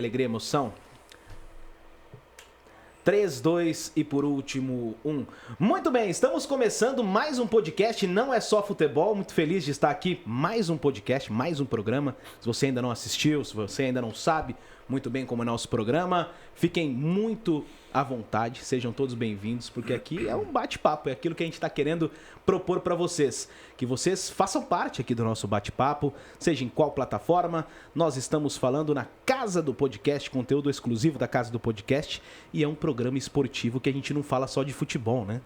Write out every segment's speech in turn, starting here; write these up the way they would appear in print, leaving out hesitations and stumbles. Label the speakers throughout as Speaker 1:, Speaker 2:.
Speaker 1: Alegria, emoção. 3, 2 e por último 1. Muito bem, estamos começando mais um podcast, não é só futebol, muito feliz de estar aqui, mais um podcast, mais um programa. Se você ainda não assistiu, se você ainda não sabe muito bem como é nosso programa, fiquem muito à vontade, sejam todos bem-vindos, porque aqui é um bate-papo, é aquilo que a gente está querendo propor para vocês, que vocês façam parte aqui do nosso bate-papo, seja em qual plataforma. Nós estamos falando na Casa do Podcast, conteúdo exclusivo da Casa do Podcast, e é um programa esportivo que a gente não fala só de futebol, né?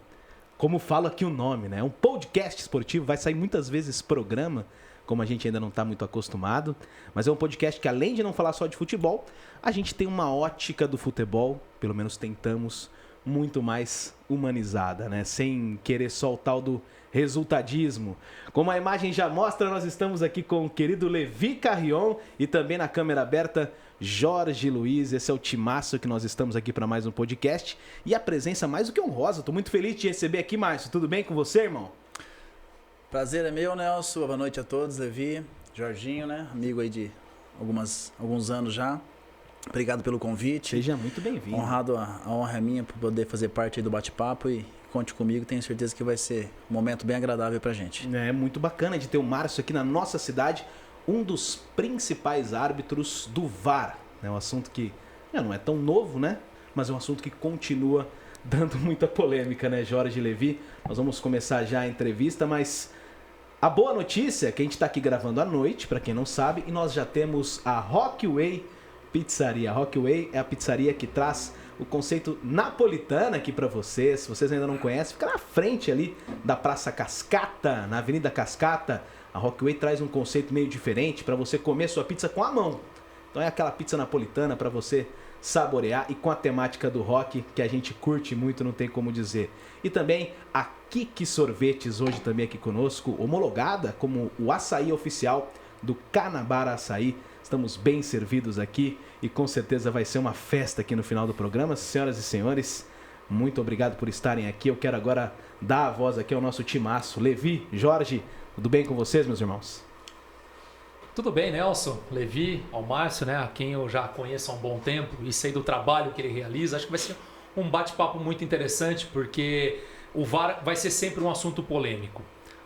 Speaker 1: Como fala aqui o nome, né? É um podcast esportivo, vai sair muitas vezes programa, como a gente ainda não está muito acostumado, mas é um podcast que, além de não falar só de futebol, a gente tem uma ótica do futebol, pelo menos tentamos, muito mais humanizada, né? Sem querer só o tal do resultadismo. Como a imagem já mostra, nós estamos aqui com o querido Levi Carrion e também na câmera aberta Jorge Luiz. Esse é o timaço que nós estamos aqui para mais um podcast e a presença mais do que honrosa. Estou muito feliz de te receber aqui, Márcio. Tudo bem com você, irmão?
Speaker 2: Prazer é meu, Nelson. Boa noite a todos, Levi, Jorginho, né? Amigo aí de alguns anos já. Obrigado pelo convite.
Speaker 1: Seja muito bem-vindo.
Speaker 2: Honrado, a honra é minha por poder fazer parte aí do bate-papo e conte comigo. Tenho certeza que vai ser um momento bem agradável pra gente.
Speaker 1: É muito bacana de ter o Márcio aqui na nossa cidade, um dos principais árbitros do VAR. É um assunto que não é tão novo, né? Mas é um assunto que continua dando muita polêmica, né, Jorge e Levi? Nós vamos começar já a entrevista, mas a boa notícia é que a gente está aqui gravando à noite, para quem não sabe, e nós já temos a Rockway Pizzaria. A Rockway é a pizzaria que traz o conceito napolitano aqui para vocês. Se vocês ainda não conhecem, fica na frente ali da Praça Cascata, na Avenida Cascata. A Rockway traz um conceito meio diferente para você comer sua pizza com a mão. Então é aquela pizza napolitana para você saborear e com a temática do rock que a gente curte muito, não tem como dizer. E também a Kiki Sorvetes, hoje também aqui conosco, homologada como o açaí oficial do Canabara Açaí. Estamos bem servidos aqui e com certeza vai ser uma festa aqui no final do programa. Senhoras e senhores, muito obrigado por estarem aqui. Eu quero agora dar a voz aqui ao nosso timaço. Levi, Jorge, tudo bem com vocês, meus irmãos?
Speaker 3: Tudo bem, Nelson, Levi, ao Márcio, né, a quem eu já conheço há um bom tempo e sei do trabalho que ele realiza. Acho que vai ser um bate-papo muito interessante, porque o VAR vai ser sempre um assunto polêmico.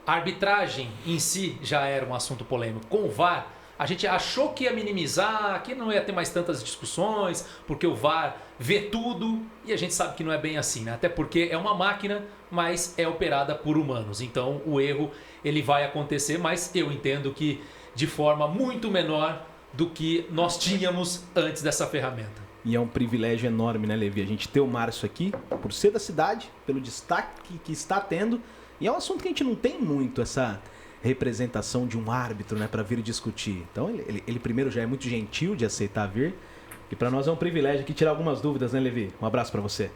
Speaker 3: A arbitragem em si já era um assunto polêmico. Com o VAR, a gente achou que ia minimizar, que não ia ter mais tantas discussões, porque o VAR vê tudo, e a gente sabe que não é bem assim, né? Até porque é uma máquina, mas é operada por humanos. Então o erro ele vai acontecer, mas eu entendo que de forma muito menor do que nós tínhamos antes dessa ferramenta.
Speaker 1: E é um privilégio enorme, né, Levi? A gente ter o Márcio aqui, por ser da cidade, pelo destaque que está tendo. E é um assunto que a gente não tem muito, essa representação de um árbitro, né, para vir discutir. Então ele primeiro já é muito gentil de aceitar vir. E para nós é um privilégio aqui tirar algumas dúvidas, né, Levi? Um abraço para você.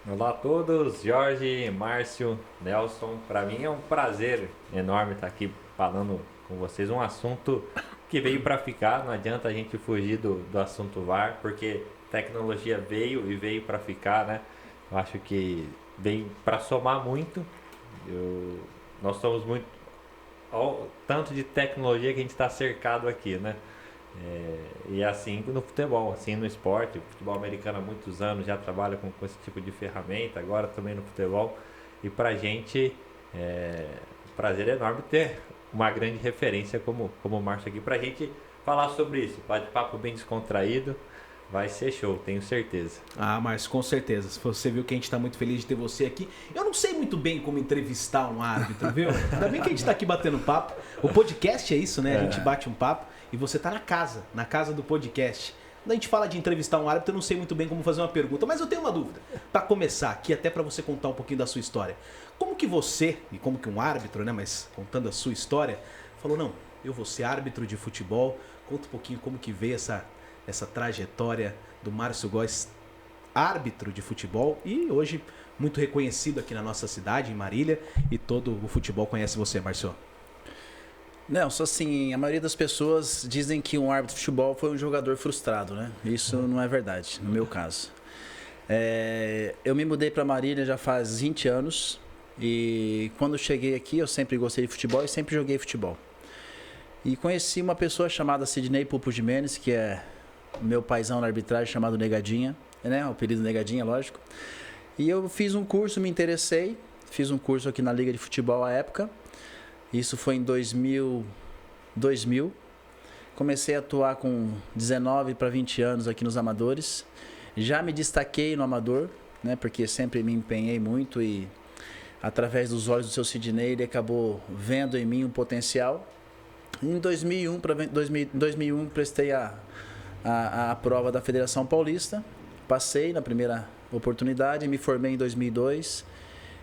Speaker 4: Olá a todos, Jorge, Márcio, Nelson. Para mim é um prazer enorme estar aqui falando com vocês um assunto que veio para ficar. Não adianta a gente fugir do assunto VAR, porque tecnologia veio para ficar, né? Eu acho que veio para somar muito. Nós somos muito tanto de tecnologia que a gente está cercado aqui, né? E assim no futebol, assim no esporte. O futebol americano há muitos anos já trabalha com esse tipo de ferramenta, agora também no futebol. E pra gente é um prazer enorme ter uma grande referência como o Márcio aqui pra gente falar sobre isso. Bate-papo bem descontraído, vai ser show, tenho certeza.
Speaker 1: Ah, Márcio, com certeza. Você viu que a gente está muito feliz de ter você aqui. Eu não sei muito bem como entrevistar um árbitro, viu? Ainda bem que a gente está aqui batendo papo. O podcast é isso, né? A gente bate um papo e você está na casa do podcast. Quando a gente fala de entrevistar um árbitro, eu não sei muito bem como fazer uma pergunta, mas eu tenho uma dúvida. Para começar aqui, até para você contar um pouquinho da sua história. Como que você, e como que um árbitro, né, mas contando a sua história, falou, não, eu vou ser árbitro de futebol. Conta um pouquinho como que veio essa trajetória do Márcio Góes, árbitro de futebol e hoje muito reconhecido aqui na nossa cidade, em Marília, e todo o futebol conhece você, Márcio.
Speaker 2: Nelson, assim, a maioria das pessoas dizem que um árbitro de futebol foi um jogador frustrado, né? Isso não é verdade, no meu caso. Eu me mudei para Marília já faz 20 anos e quando cheguei aqui eu sempre gostei de futebol e sempre joguei futebol. E conheci uma pessoa chamada Sidney Pupo Jimenez, que é meu paizão na arbitragem chamado Negadinha, né? O apelido Negadinha, lógico. E eu fiz um curso, me interessei, fiz um curso aqui na Liga de Futebol à época. Isso foi em 2000. Comecei a atuar com 19 para 20 anos aqui nos amadores. Já me destaquei no amador, né? Porque sempre me empenhei muito e através dos olhos do seu Sidney, ele acabou vendo em mim um potencial. Em 2001 prestei a prova da Federação Paulista, passei na primeira oportunidade, me formei em 2002.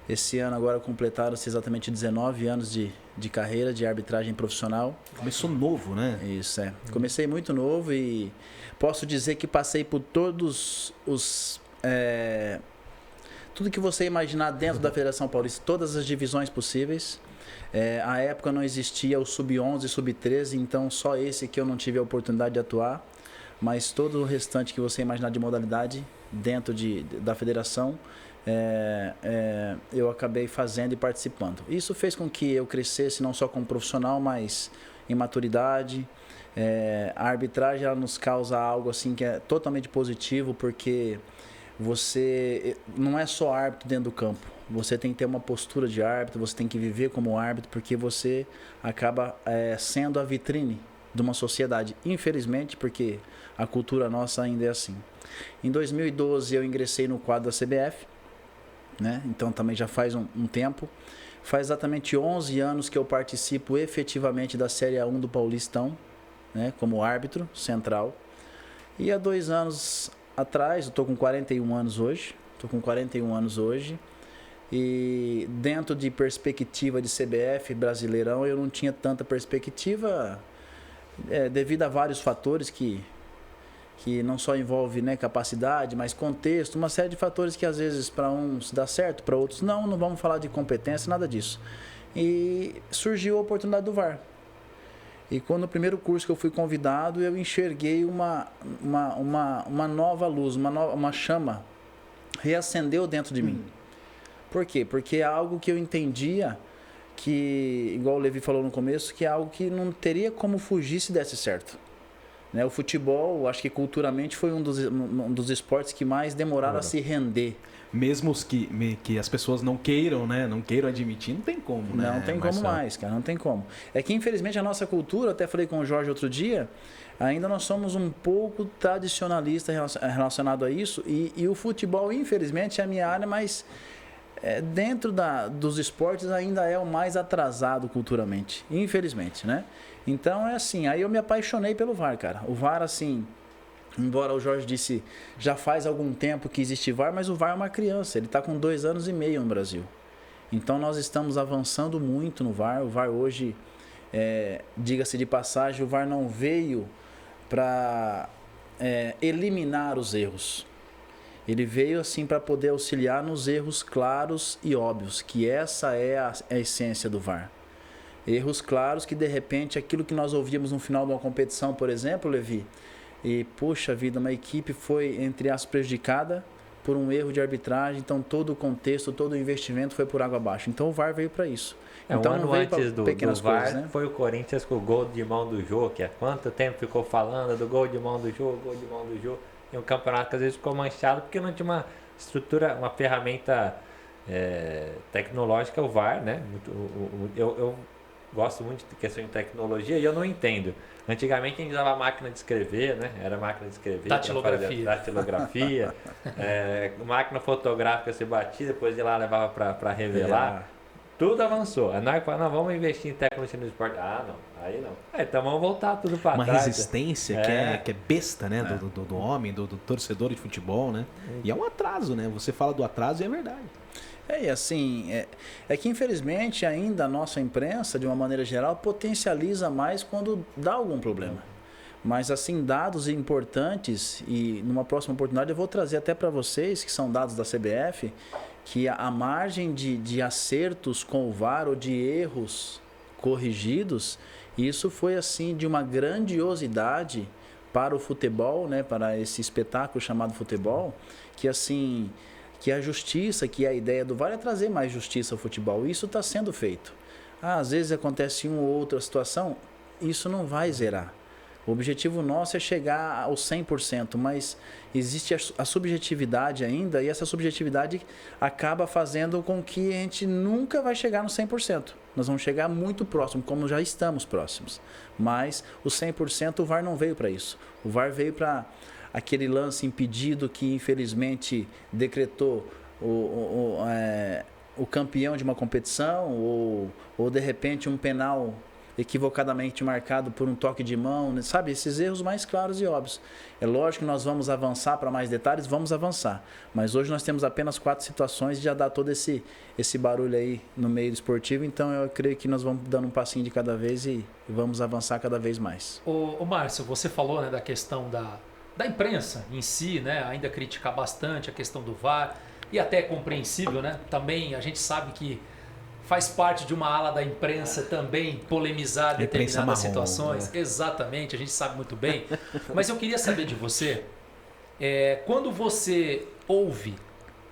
Speaker 2: Esse ano agora completaram-se exatamente 19 anos de carreira de arbitragem profissional.
Speaker 1: Começou novo, né?
Speaker 2: Isso, é. Comecei muito novo e posso dizer que passei por todos os... tudo que você imaginar dentro da Federação Paulista, todas as divisões possíveis. À época não existia o Sub-11 e Sub-13, então só esse que eu não tive a oportunidade de atuar. Mas todo o restante que você imaginar de modalidade dentro da federação, eu acabei fazendo e participando. Isso fez com que eu crescesse não só como profissional, mas em maturidade. A arbitragem ela nos causa algo assim que é totalmente positivo, porque você não é só árbitro dentro do campo. Você tem que ter uma postura de árbitro, você tem que viver como árbitro, porque você acaba sendo a vitrine de uma sociedade, infelizmente, porque a cultura nossa ainda é assim. Em 2012 eu ingressei no quadro da CBF, né? Então também já faz um tempo. Faz exatamente 11 anos que eu participo efetivamente da Série A1 do Paulistão, né? Como árbitro central. E há 2 anos atrás, eu estou com 41 anos hoje, e dentro de perspectiva de CBF, Brasileirão, eu não tinha tanta perspectiva, devido a vários fatores que não só envolve, né, capacidade, mas contexto, uma série de fatores que às vezes para uns dá certo, para outros não vamos falar de competência, nada disso. E surgiu a oportunidade do VAR. E quando no primeiro curso que eu fui convidado, eu enxerguei uma nova luz, uma chama reacendeu dentro de mim. Por quê? Porque é algo que eu entendia que, igual o Levi falou no começo, que é algo que não teria como fugir se desse certo. Né? O futebol, acho que culturalmente foi um dos esportes que mais demoraram a se render.
Speaker 1: Mesmo os que as pessoas não queiram, né? Não queiram admitir, não tem como, né?
Speaker 2: Não tem como mais, cara, não tem como. É que infelizmente a nossa cultura, até falei com o Jorge outro dia, ainda nós somos um pouco tradicionalista relacionado a isso, e o futebol, infelizmente, é a minha área, mas dentro dos esportes ainda é o mais atrasado culturalmente, infelizmente, né? Então é assim, aí eu me apaixonei pelo VAR, cara. O VAR, assim, embora o Jorge disse, já faz algum tempo que existe VAR, mas o VAR é uma criança, ele está com 2 anos e meio no Brasil. Então nós estamos avançando muito no VAR. O VAR hoje, diga-se de passagem, o VAR não veio para eliminar os erros. Ele veio assim para poder auxiliar nos erros claros e óbvios, que essa é a essência do VAR. Erros claros que de repente aquilo que nós ouvíamos no final de uma competição, por exemplo, Levi, e puxa vida, uma equipe foi, entre aspas, prejudicada por um erro de arbitragem, então todo o contexto, todo o investimento foi por água abaixo. Então o VAR veio para isso. Então
Speaker 4: um ano
Speaker 2: não veio
Speaker 4: antes do VAR,
Speaker 2: coisas, né?
Speaker 4: Foi o Corinthians com o gol de mão do Jô, que há quanto tempo ficou falando do gol de mão do Jô, e um campeonato que às vezes ficou manchado porque não tinha uma estrutura, uma ferramenta tecnológica, o VAR, né? Eu gosto muito de questão de tecnologia e eu não entendo. Antigamente a gente usava máquina de escrever, né? Era máquina de escrever. Datilografia. Máquina fotográfica se batia, depois de lá levava para revelar. Tudo avançou. A NARC falou, não, vamos investir em tecnologia no esporte. Ah, não. Aí não. Então vamos voltar tudo para trás.
Speaker 1: Uma resistência que é besta, né? Do homem, do torcedor de futebol, né? E é um atraso, né? Você fala do atraso e é verdade.
Speaker 2: E assim, é que infelizmente ainda a nossa imprensa, de uma maneira geral, potencializa mais quando dá algum problema. Mas assim, dados importantes, e numa próxima oportunidade eu vou trazer até para vocês, que são dados da CBF, que a margem de acertos com o VAR ou de erros corrigidos, isso foi assim de uma grandiosidade para o futebol, né, para esse espetáculo chamado futebol, que assim... que a justiça, que a ideia do VAR é trazer mais justiça ao futebol. Isso está sendo feito. Às vezes acontece uma ou outra situação, isso não vai zerar. O objetivo nosso é chegar ao 100%, mas existe a subjetividade ainda, e essa subjetividade acaba fazendo com que a gente nunca vai chegar no 100%. Nós vamos chegar muito próximo, como já estamos próximos. Mas o 100% o VAR não veio para isso. O VAR veio para aquele lance impedido que infelizmente decretou o campeão de uma competição, ou de repente um penal equivocadamente marcado por um toque de mão, sabe? Esses erros mais claros e óbvios. É lógico que nós vamos avançar para mais detalhes, vamos avançar. Mas hoje nós temos apenas 4 situações e já dá todo esse barulho aí no meio esportivo, então eu creio que nós vamos dando um passinho de cada vez e vamos avançar cada vez mais.
Speaker 3: Ô Márcio, você falou, né, da questão da imprensa em si, né, ainda criticar bastante a questão do VAR, e até é compreensível, né? Também a gente sabe que faz parte de uma ala da imprensa também polemizar determinadas situações. Né? Exatamente, a gente sabe muito bem. Mas eu queria saber de você, quando você ouve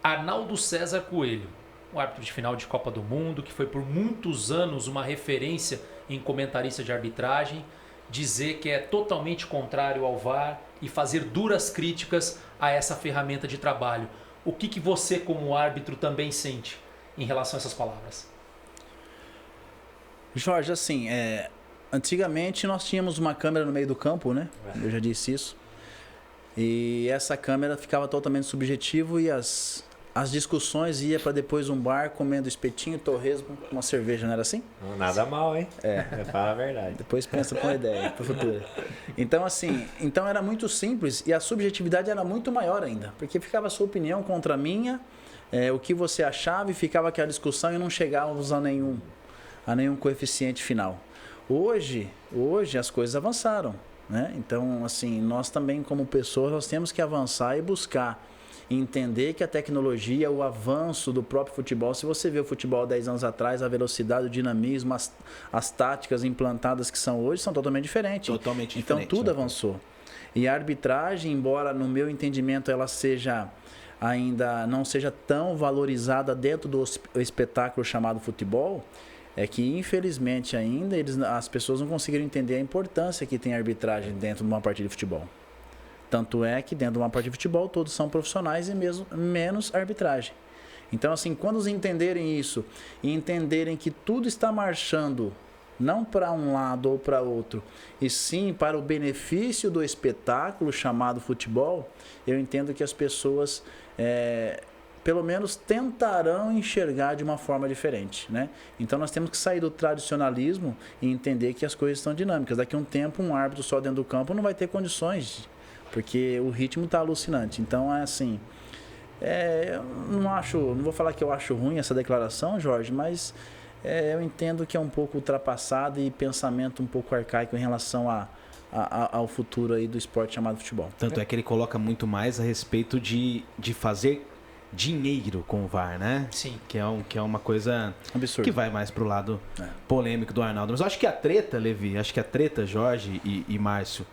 Speaker 3: Arnaldo César Coelho, um árbitro de final de Copa do Mundo, que foi por muitos anos uma referência em comentarista de arbitragem, dizer que é totalmente contrário ao VAR e fazer duras críticas a essa ferramenta de trabalho. O que você, como árbitro, também sente em relação a essas palavras?
Speaker 2: Jorge, assim, antigamente nós tínhamos uma câmera no meio do campo, né? Eu já disse isso. E essa câmera ficava totalmente subjetivo e as discussões ia para depois um bar comendo espetinho, torresmo, uma cerveja, não era assim?
Speaker 4: Não, nada mal, hein? Fala a verdade.
Speaker 2: Depois pensa com uma ideia para o futuro. Então, assim, era muito simples e a subjetividade era muito maior ainda, porque ficava a sua opinião contra a minha, o que você achava, e ficava aquela discussão e não chegávamos a nenhum coeficiente final. Hoje as coisas avançaram, né? Então, assim, nós também como pessoas nós temos que avançar e buscar entender que a tecnologia, o avanço do próprio futebol, se você vê o futebol 10 anos atrás, a velocidade, o dinamismo, as táticas implantadas que são hoje são totalmente diferentes.
Speaker 1: Totalmente
Speaker 2: então
Speaker 1: diferente.
Speaker 2: Tudo avançou. E a arbitragem, embora no meu entendimento ela ainda não seja tão valorizada dentro do espetáculo chamado futebol, é que infelizmente ainda as pessoas não conseguiram entender a importância que tem a arbitragem dentro de uma partida de futebol. Tanto é que dentro de uma partida de futebol todos são profissionais e mesmo menos arbitragem. Então, assim, quando eles entenderem isso e entenderem que tudo está marchando não para um lado ou para outro, e sim para o benefício do espetáculo chamado futebol, eu entendo que as pessoas pelo menos tentarão enxergar de uma forma diferente, né? Então nós temos que sair do tradicionalismo e entender que as coisas estão dinâmicas. Daqui a um tempo um árbitro só dentro do campo não vai ter condições, porque o ritmo está alucinante. Então é assim, eu não vou falar que eu acho ruim essa declaração, Jorge, mas eu entendo que é um pouco ultrapassado e pensamento um pouco arcaico em relação ao futuro aí do esporte chamado futebol.
Speaker 1: Tanto é que ele coloca muito mais a respeito de fazer dinheiro com o VAR, né?
Speaker 3: Sim.
Speaker 1: Que é uma coisa
Speaker 2: absurdo,
Speaker 1: que vai mais pro lado polêmico do Arnaldo. Mas eu acho que a treta, Levi, Jorge e Márcio,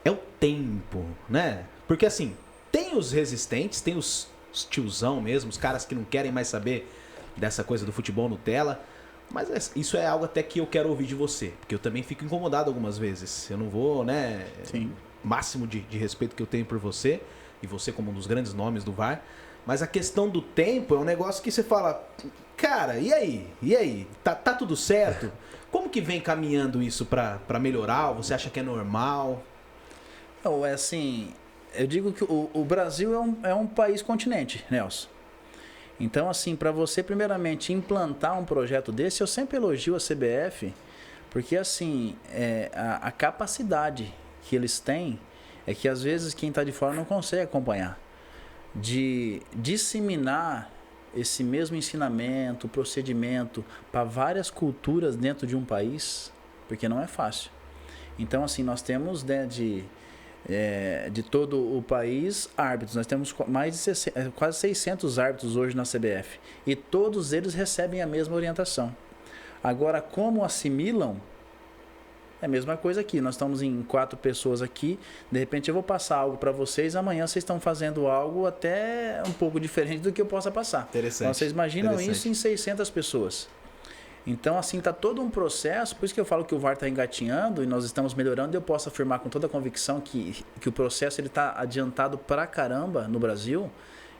Speaker 1: é o tempo, né? Porque assim, tem os resistentes, tem os tiozão mesmo, os caras que não querem mais saber dessa coisa do futebol Nutella. Mas isso é algo até que eu quero ouvir de você, porque eu também fico incomodado algumas vezes. Eu não vou, né?
Speaker 2: Sim. Máximo
Speaker 1: de respeito que eu tenho por você, e você como um dos grandes nomes do VAR. Mas a questão do tempo é um negócio que você fala, cara, e aí? Tá tudo certo? Como que vem caminhando isso pra melhorar? Você acha que é normal?
Speaker 2: Não, é assim, eu digo que o Brasil é um país continente, Nelson. Então, assim, para você primeiramente implantar um projeto desse, eu sempre elogio a CBF, porque assim, a capacidade que eles têm é que às vezes quem está de fora não consegue acompanhar. De disseminar esse mesmo ensinamento, procedimento para várias culturas dentro de um país, porque não é fácil. Então, assim, nós temos, né, de todo o país árbitros, nós temos quase 600 árbitros hoje na CBF e todos eles recebem a mesma orientação. Agora, como assimilam, é a mesma coisa aqui. Nós estamos em 4 pessoas aqui. De repente eu vou passar algo para vocês. Amanhã vocês estão fazendo algo até um pouco diferente do que eu possa passar.
Speaker 1: Interessante.
Speaker 2: Então, vocês imaginam isso em 600 pessoas. Então, assim, tá todo um processo, por isso que eu falo que o VAR está engatinhando e nós estamos melhorando, e eu posso afirmar com toda a convicção que o processo está adiantado pra caramba no Brasil,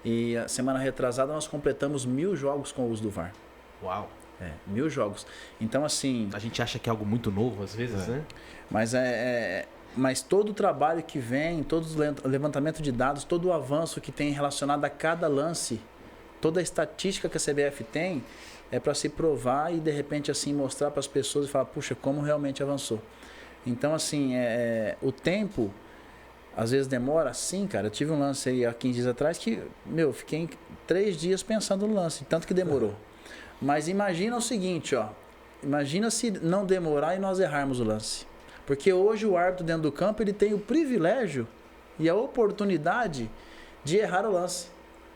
Speaker 2: e a semana retrasada nós completamos 1000 jogos com o uso do VAR.
Speaker 1: Uau.
Speaker 2: 1000 jogos. Então, assim...
Speaker 1: A gente acha que é algo muito novo às vezes, né?
Speaker 2: Mas todo o trabalho que vem, todo o levantamento de dados, todo o avanço que tem relacionado a cada lance, toda a estatística que a CBF tem, é para se provar e de repente assim mostrar para as pessoas e falar, puxa, como realmente avançou. Então, assim, o tempo às vezes demora. Sim, cara, eu tive um lance aí há 15 dias atrás que, fiquei 3 dias pensando no lance, tanto que demorou. Mas imagina o seguinte, ó. Imagina se não demorar e nós errarmos o lance. Porque hoje o árbitro dentro do campo, ele tem o privilégio e a oportunidade de errar o lance.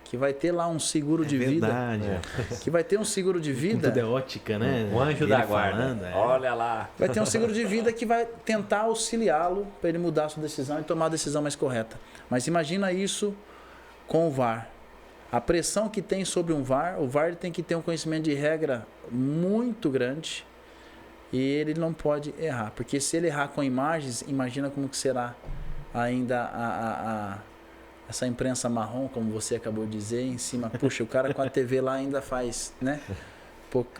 Speaker 2: Que vai ter lá um seguro de vida. Que vai ter um seguro de vida.
Speaker 1: Tudo é ótica, né?
Speaker 4: O anjo da guarda. Olha lá.
Speaker 2: Vai ter um seguro de vida que vai tentar auxiliá-lo para ele mudar a sua decisão e tomar a decisão mais correta. Mas imagina isso com o VAR. A pressão que tem sobre um VAR, o VAR tem que ter um conhecimento de regra muito grande e ele não pode errar. Porque se ele errar com imagens, imagina como que será ainda essa imprensa marrom, como você acabou de dizer, em cima. Puxa, o cara com a TV lá ainda faz, né?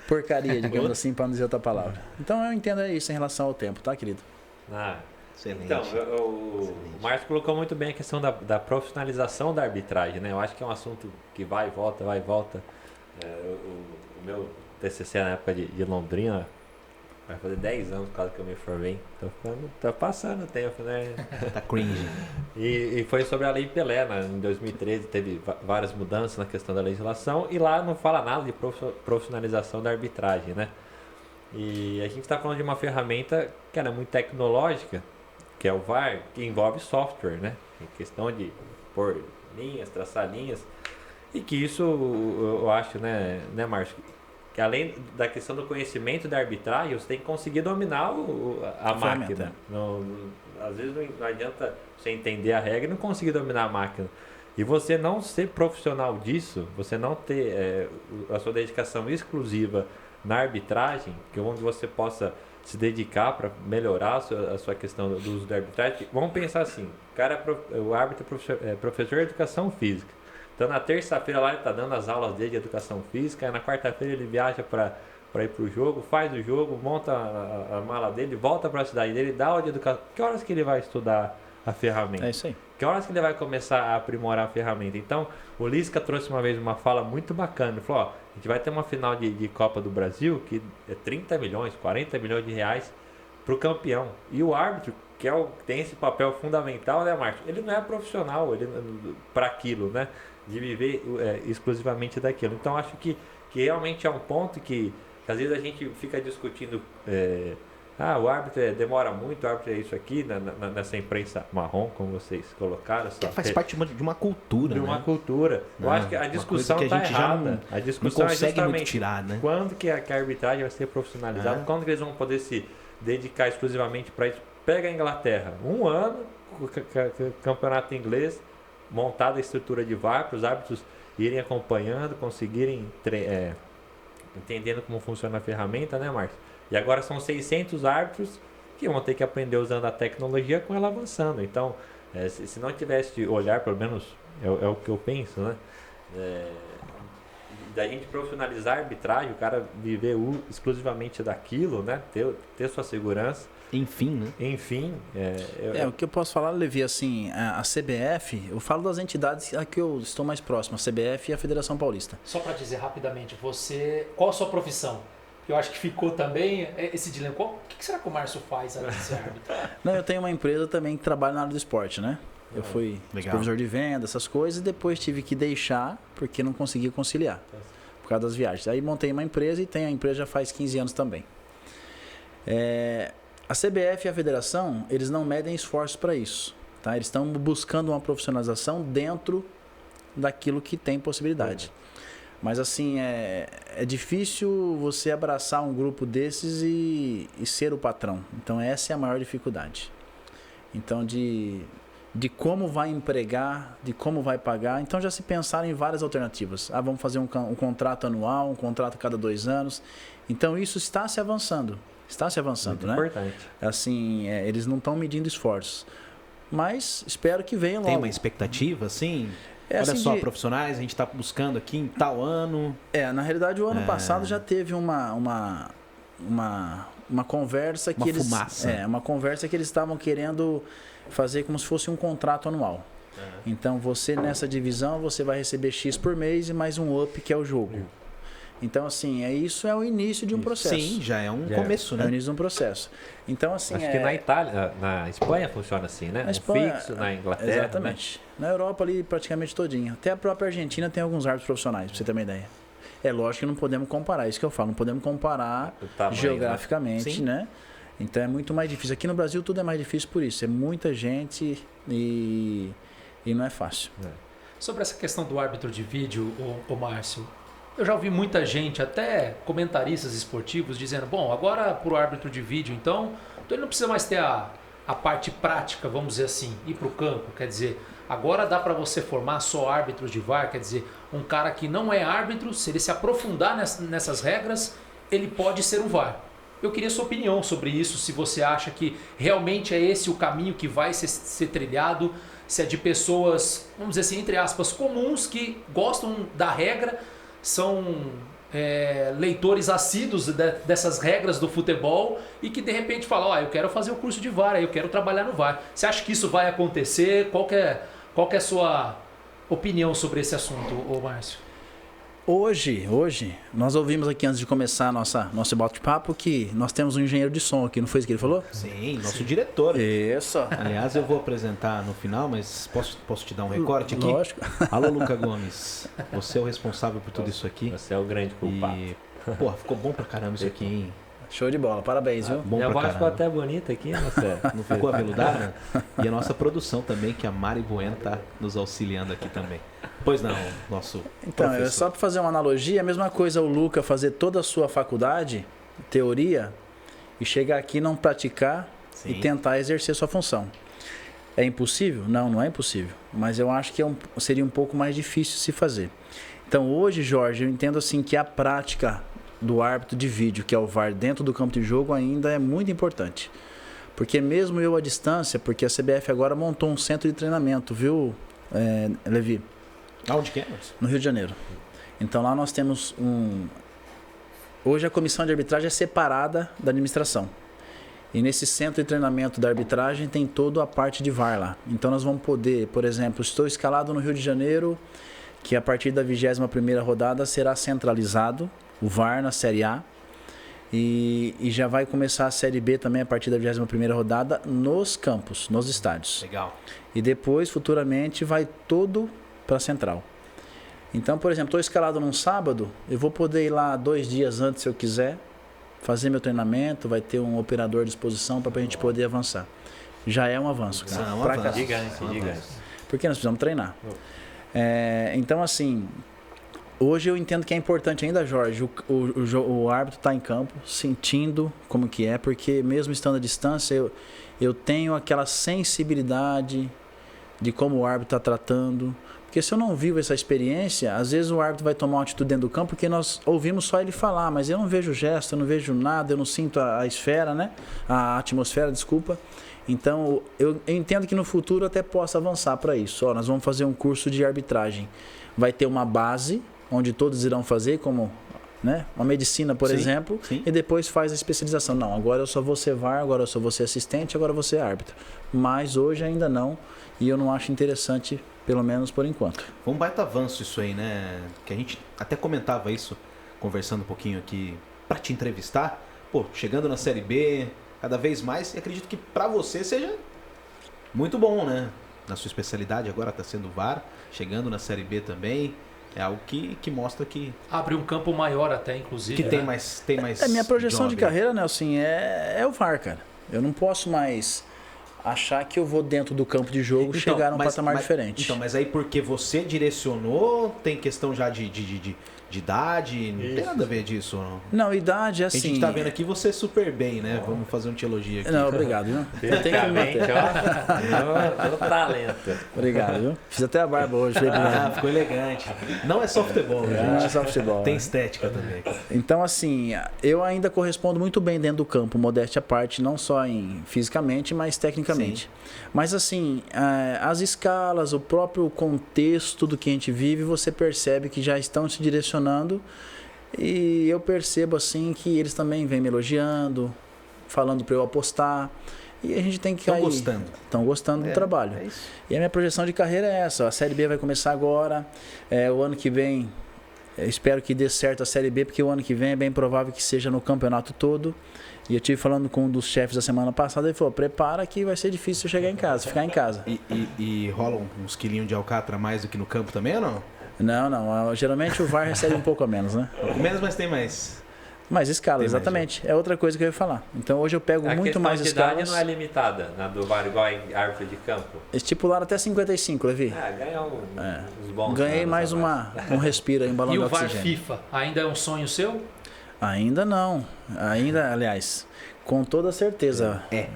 Speaker 2: Porcaria, digamos assim, para não dizer outra palavra. Então eu entendo isso em relação ao tempo, tá, querido?
Speaker 4: Excelente. Então, o Márcio colocou muito bem a questão da profissionalização da arbitragem, né? Eu acho que é um assunto que vai e volta. O meu TCC na época de Londrina vai fazer 10 anos quase que eu me formei. Tá passando o tempo, né?
Speaker 1: Tá cringe.
Speaker 4: E foi sobre a Lei Pelé, né? Em 2013 teve várias mudanças na questão da legislação e lá não fala nada de profissionalização da arbitragem, né? E a gente está falando de uma ferramenta que era muito tecnológica, que é o VAR, que envolve software, né? Em questão de pôr linhas, traçar linhas. E que isso, eu acho, né Márcio? Que além da questão do conhecimento da arbitragem, você tem que conseguir dominar a máquina. Às vezes não adianta você entender a regra e não conseguir dominar a máquina. E você não ser profissional disso, você não ter a sua dedicação exclusiva na arbitragem, que onde você possa se dedicar para melhorar a sua questão do uso da arbitragem. Vamos pensar assim, o árbitro é professor de educação física. Então na terça-feira lá ele está dando as aulas dele de educação física, aí na quarta-feira ele viaja para ir para o jogo, faz o jogo, monta a mala dele, volta para a cidade dele, dá aula de educação. Que horas que ele vai estudar a ferramenta?
Speaker 2: É isso aí.
Speaker 4: Que horas que ele vai começar a aprimorar a ferramenta? Então, o Lisca trouxe uma vez uma fala muito bacana. Ele falou, a gente vai ter uma final de Copa do Brasil que é 30 milhões, 40 milhões de reais para o campeão. E o árbitro, que tem esse papel fundamental, né, Márcio? Ele não é profissional para aquilo, né? De viver exclusivamente daquilo. Então, acho que realmente é um ponto que às vezes a gente fica discutindo... o árbitro demora muito, o árbitro é isso aqui, nessa imprensa marrom, como vocês colocaram.
Speaker 1: Faz parte de uma cultura,
Speaker 4: de uma cultura. Eu acho que a discussão está errada. A discussão
Speaker 1: não consegue
Speaker 4: é justamente
Speaker 1: muito tirar, né?
Speaker 4: Quando que a arbitragem vai ser profissionalizada, quando que eles vão poder se dedicar exclusivamente para isso. Pega a Inglaterra, 1 ano, o campeonato inglês, montada a estrutura de VAR, para os árbitros irem acompanhando, conseguirem entendendo como funciona a ferramenta, né, Márcio? E agora são 600 árbitros que vão ter que aprender usando a tecnologia com ela avançando. Então, se não tivesse olhar, pelo menos é o que eu penso, né? Da gente profissionalizar a arbitragem, o cara viver exclusivamente daquilo, né? Ter sua segurança.
Speaker 1: Enfim, né?
Speaker 4: Enfim.
Speaker 2: O que eu posso falar, Levi, assim, a CBF, eu falo das entidades a que eu estou mais próximo, a CBF e a Federação Paulista.
Speaker 3: Só para dizer rapidamente, qual a sua profissão? Eu acho que ficou também esse dilema. O que será que o Márcio faz além de ser árbitro?
Speaker 2: Não, eu tenho uma empresa também que trabalha na área do esporte, né? Eu fui supervisor de venda, essas coisas, e depois tive que deixar porque não conseguia conciliar por causa das viagens. Aí montei uma empresa e tenho a empresa já faz 15 anos também. A CBF e a Federação, eles não medem esforços para isso, tá? Eles estão buscando uma profissionalização dentro daquilo que tem possibilidade. Mas assim, é difícil você abraçar um grupo desses e ser o patrão. Então essa é a maior dificuldade. Então de de como vai empregar, de como vai pagar. Então já se pensaram em várias alternativas. Vamos fazer um contrato anual, um contrato a cada 2 anos. Então isso está se avançando. Está se avançando,
Speaker 4: Muito
Speaker 2: né?
Speaker 4: importante.
Speaker 2: Assim, eles não estão medindo esforços. Mas espero que venha logo.
Speaker 1: Tem uma expectativa, assim? Olha
Speaker 2: assim
Speaker 1: só, profissionais, a gente está buscando aqui em tal ano.
Speaker 2: Na realidade, o ano passado já teve uma conversa que eles...
Speaker 1: fumaça.
Speaker 2: Uma conversa que eles estavam querendo fazer como se fosse um contrato anual. Então, você nessa divisão, você vai receber X por mês e mais um up, que é o jogo. Então, assim, isso é o início de um processo.
Speaker 1: Sim, já é um começo, né?
Speaker 2: É o início de um processo. Então, assim...
Speaker 4: Acho que na Itália, na Espanha funciona assim, né?
Speaker 2: Na Espanha,
Speaker 4: fixo, na Inglaterra.
Speaker 2: Exatamente. Né? Na Europa ali praticamente todinho. Até a própria Argentina tem alguns árbitros profissionais, pra você ter uma ideia. É lógico que não podemos comparar, isso que eu falo, não podemos comparar
Speaker 4: tamanho,
Speaker 2: geograficamente, né? Então é muito mais difícil. Aqui no Brasil tudo é mais difícil por isso. É muita gente e não é fácil.
Speaker 3: Sobre essa questão do árbitro de vídeo, o Márcio, eu já ouvi muita gente, até comentaristas esportivos, dizendo, bom, agora para o árbitro de vídeo, então ele não precisa mais ter a parte prática, vamos dizer assim, ir para o campo, quer dizer, agora dá para você formar só árbitros de VAR, quer dizer, um cara que não é árbitro, se ele se aprofundar nessas regras, ele pode ser o VAR. Eu queria sua opinião sobre isso, se você acha que realmente é esse o caminho que vai ser trilhado, se é de pessoas, vamos dizer assim, entre aspas, comuns, que gostam da regra, são leitores assíduos dessas regras do futebol e que de repente falam, eu quero fazer o curso de VAR, eu quero trabalhar no VAR. Você acha que isso vai acontecer? Qual que é a sua opinião sobre esse assunto, Márcio?
Speaker 2: Hoje, nós ouvimos aqui antes de começar nosso bate-papo que nós temos um engenheiro de som aqui, não foi isso que ele falou?
Speaker 1: Sim, nosso diretor.
Speaker 2: Isso.
Speaker 1: Aliás, eu vou apresentar no final, mas posso te dar um recorte aqui?
Speaker 2: Lógico.
Speaker 1: Alô, Luca Gomes. Você é o responsável por tudo isso aqui.
Speaker 4: Você é o grande culpado.
Speaker 1: E, porra, ficou bom pra caramba isso aqui, hein?
Speaker 2: Show de bola, parabéns, viu?
Speaker 1: Bom
Speaker 4: Minha
Speaker 1: pra
Speaker 4: voz ficou
Speaker 1: caramba.
Speaker 4: até bonita aqui, né, você?
Speaker 1: Não ficou aveludada? E a nossa produção também, que a Mari Bueno tá nos auxiliando aqui também. Pois não, nosso
Speaker 2: Então,
Speaker 1: professor.
Speaker 2: só para fazer uma analogia, a mesma coisa o Luca fazer toda a sua faculdade, teoria, e chegar aqui não praticar e tentar exercer sua função. É impossível? Não é impossível. Mas eu acho que seria um pouco mais difícil se fazer. Então hoje, Jorge, eu entendo assim que a prática do árbitro de vídeo, que é o VAR, dentro do campo de jogo ainda é muito importante. Porque mesmo eu à distância, porque a CBF agora montou um centro de treinamento, viu, Levi?
Speaker 1: Aonde que é?
Speaker 2: No Rio de Janeiro. Então lá nós temos Hoje a comissão de arbitragem é separada da administração. E nesse centro de treinamento da arbitragem tem toda a parte de VAR lá. Então nós vamos poder, por exemplo, estou escalado no Rio de Janeiro, que a partir da 21ª rodada será centralizado o VAR na Série A. E já vai começar a Série B também a partir da 21ª rodada nos campos, nos estádios.
Speaker 1: Legal.
Speaker 2: E depois, futuramente, vai todo para a central. Então, por exemplo, estou escalado num sábado, eu vou poder ir lá 2 dias antes, se eu quiser, fazer meu treinamento, vai ter um operador à disposição para a gente poder avançar. Já é um avanço.
Speaker 1: Já é um
Speaker 2: Pra
Speaker 1: avanço.
Speaker 2: cá.
Speaker 4: Gigante.
Speaker 2: Porque nós precisamos treinar. Então, assim, hoje eu entendo que é importante ainda, Jorge, o árbitro estar em campo, sentindo como que é, porque mesmo estando à distância, eu tenho aquela sensibilidade de como o árbitro está tratando. Porque se eu não vivo essa experiência, às vezes o árbitro vai tomar uma atitude dentro do campo porque nós ouvimos só ele falar, mas eu não vejo gesto, eu não vejo nada, eu não sinto a esfera, né? A atmosfera, desculpa. Então, eu entendo que no futuro até possa avançar para isso. Nós vamos fazer um curso de arbitragem. Vai ter uma base, onde todos irão fazer, como, né, uma medicina, por exemplo, e depois faz a especialização. Não, agora eu só vou ser VAR, agora eu só vou ser assistente, agora eu vou ser árbitro. Mas hoje ainda não, e eu não acho interessante, pelo menos por enquanto.
Speaker 1: Foi um baita avanço isso aí, né? Que a gente até comentava isso, conversando um pouquinho aqui, para te entrevistar. Pô, chegando na Série B, cada vez mais, e acredito que para você seja muito bom, né? Na sua especialidade agora está sendo VAR, chegando na Série B também. É algo que mostra que...
Speaker 3: Abre um campo maior até, inclusive.
Speaker 1: Que tem mais
Speaker 2: minha projeção de
Speaker 1: job.
Speaker 2: carreira, Nelson, é o VAR, cara. Eu não posso mais achar que eu vou dentro do campo de jogo chegar num patamar diferente.
Speaker 1: Então, mas aí porque você direcionou, tem questão já de idade, não tem nada a ver disso, não?
Speaker 2: Não, idade é assim...
Speaker 1: A gente tá vendo aqui você super bem, né? Vamos fazer um te elogio aqui.
Speaker 2: Não, obrigado, viu? Eu tenho que me
Speaker 4: Basicamente,
Speaker 2: manter.
Speaker 4: ó, o talento.
Speaker 2: Obrigado, viu? Fiz até a barba hoje.
Speaker 1: Ficou elegante. Não é só futebol, gente.
Speaker 2: Não é só futebol.
Speaker 1: Tem estética também.
Speaker 2: Então, assim, eu ainda correspondo muito bem dentro do campo, modéstia à parte, não só fisicamente, mas tecnicamente. Sim. Mas, assim, as escalas, o próprio contexto do que a gente vive, você percebe que já estão se direcionando e eu percebo, assim, que eles também vêm me elogiando, falando para eu apostar. E a gente tem que
Speaker 1: Estão gostando.
Speaker 2: Estão gostando do trabalho.
Speaker 1: É isso.
Speaker 2: E a minha projeção de carreira é essa. A Série B vai começar agora. O ano que vem, eu espero que dê certo a Série B, porque o ano que vem é bem provável que seja no campeonato todo. E eu estive falando com um dos chefes da semana passada, ele falou, prepara que vai ser difícil eu chegar em casa, ficar em casa.
Speaker 1: E rolam uns quilinhos de alcatra a mais do que no campo também ou não?
Speaker 2: Não. Geralmente o VAR recebe um pouco a menos, né?
Speaker 1: Menos, mas tem mais.
Speaker 2: Mais escala,
Speaker 1: tem
Speaker 2: exatamente. É outra coisa que eu ia falar. Então hoje eu pego muito mais escalas.
Speaker 4: A questão de idade não é limitada na do VAR igual em árbitro de campo?
Speaker 2: Estipularam até 55, Levi.
Speaker 4: Ganhou uns bons.
Speaker 2: Ganhei mais um respiro aí, um balão de oxigênio.
Speaker 3: E o VAR FIFA ainda é um sonho seu?
Speaker 2: Ainda não. Aliás, com toda certeza. É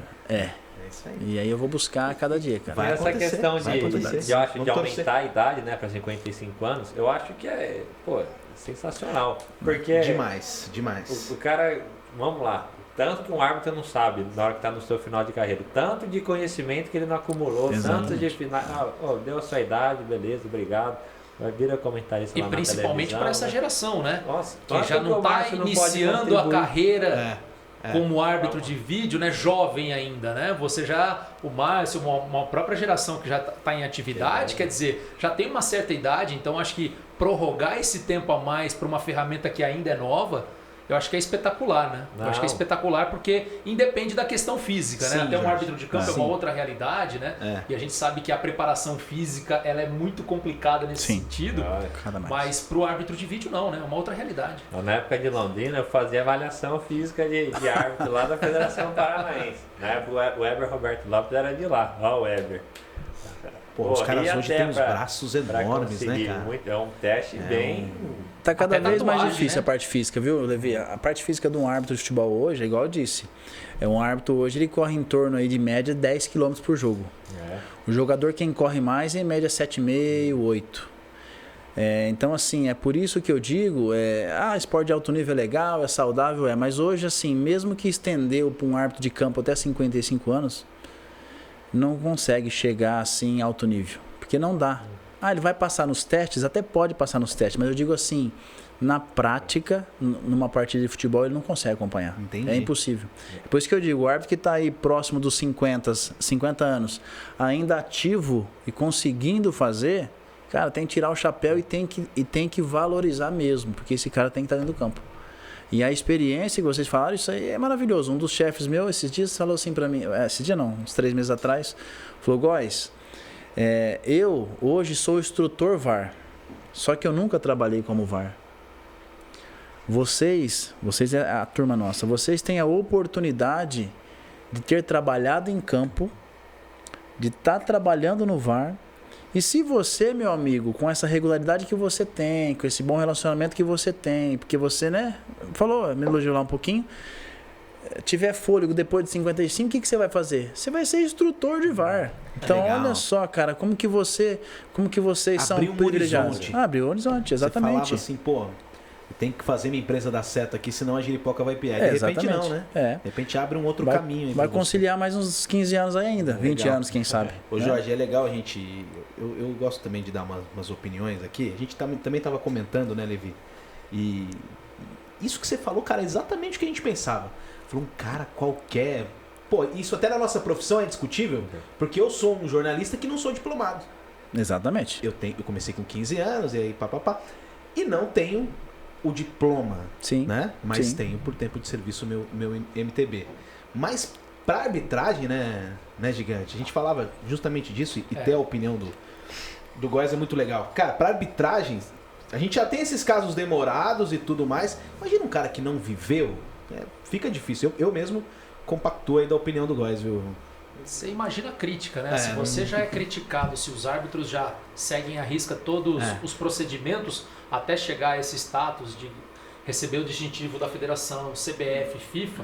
Speaker 2: isso aí. E aí eu vou buscar a cada dia, cara.
Speaker 4: Vai essa questão de aumentar a idade, né, para 55 anos, eu acho que é, sensacional. Porque
Speaker 1: demais.
Speaker 4: O cara, vamos lá, tanto que um árbitro não sabe na hora que está no seu final de carreira, tanto de conhecimento que ele não acumulou, tanto de final, deu a sua idade, beleza, obrigado. Vai vir a comentar isso lá na televisão.
Speaker 3: E principalmente para essa geração, né?
Speaker 4: Nossa,
Speaker 3: que já não está iniciando a carreira como árbitro de vídeo, né? Jovem ainda, né? Você o Márcio, uma própria geração que já está em atividade, quer dizer, já tem uma certa idade, então acho que prorrogar esse tempo a mais para uma ferramenta que ainda é nova, eu acho que é espetacular, né? Eu acho que é espetacular porque independe da questão física, né? Até um árbitro de campo é uma outra realidade, né? E a gente sabe que a preparação física ela é muito complicada nesse sentido, mas para o árbitro de vídeo não, né? É uma outra realidade.
Speaker 4: Na época de Londrina eu fazia avaliação física de árbitro lá da Federação Paranaense. Na época o Weber Roberto Lopes era de lá, o Weber.
Speaker 1: Os caras hoje têm uns braços enormes, né, cara?
Speaker 4: É um teste bem...
Speaker 2: Tá cada vez mais difícil, né? A parte física, viu, Levi? A parte física de um árbitro de futebol hoje, é igual eu disse. Um árbitro hoje, ele corre em torno aí de média 10 km por jogo. O jogador, quem corre mais, em média 7,5, 8. Então, assim, é por isso que eu digo, esporte de alto nível é legal, é saudável, mas hoje, assim, mesmo que estendeu para um árbitro de campo até 55 anos, não consegue chegar assim em alto nível, porque não dá. Ele vai passar nos testes? Até pode passar nos testes, mas eu digo assim, na prática, numa partida de futebol, ele não consegue acompanhar.
Speaker 1: Entendi.
Speaker 2: É impossível. Por isso que eu digo, o árbitro que está aí próximo dos 50 anos, ainda ativo e conseguindo fazer, cara, tem que tirar o chapéu e tem que valorizar mesmo, porque esse cara tem que estar dentro do campo. E a experiência que vocês falaram, isso aí é maravilhoso. Um dos chefes meus, esses dias, falou assim pra mim, esse dia não, uns 3 meses atrás, falou, Góes, eu hoje sou instrutor VAR, só que eu nunca trabalhei como VAR. Vocês é a turma nossa, vocês têm a oportunidade de ter trabalhado em campo, de estar trabalhando no VAR. E se você, meu amigo, com essa regularidade que você tem, com esse bom relacionamento que você tem, porque você, né, me elogiou lá um pouquinho, tiver fôlego depois de 55, o que você vai fazer? Você vai ser instrutor de VAR. Então, olha só, cara, como que vocês são privilegiados. Abriu o horizonte, exatamente.
Speaker 1: Você falava assim, tem que fazer minha empresa dar certo aqui, senão a giripoca vai piar. De repente não, né? De repente abre um outro caminho.
Speaker 2: Vai conciliar mais uns 15 anos aí ainda, 20 anos, quem sabe.
Speaker 1: Ô Jorge, é legal a gente... Eu gosto também de dar umas opiniões aqui. A gente também estava comentando, né, Levi? E isso que você falou, cara, é exatamente o que a gente pensava. Falou, um cara qualquer... isso até na nossa profissão é discutível, porque eu sou um jornalista que não sou diplomado.
Speaker 2: Exatamente.
Speaker 1: Eu comecei com 15 anos, e aí e não tenho o diploma, né? Mas tenho por tempo de serviço meu MTB. Mas para arbitragem, né, Gigante? A gente falava justamente disso e ter a opinião do Góes é muito legal. Cara, para arbitragem, a gente já tem esses casos demorados e tudo mais. Imagina um cara que não viveu, fica difícil. Eu mesmo compactuo aí da opinião do Góes, viu,
Speaker 3: Você imagina a crítica, né? Se você já é criticado, se os árbitros já seguem à risca todos os procedimentos até chegar a esse status de receber o distintivo da federação, CBF, FIFA,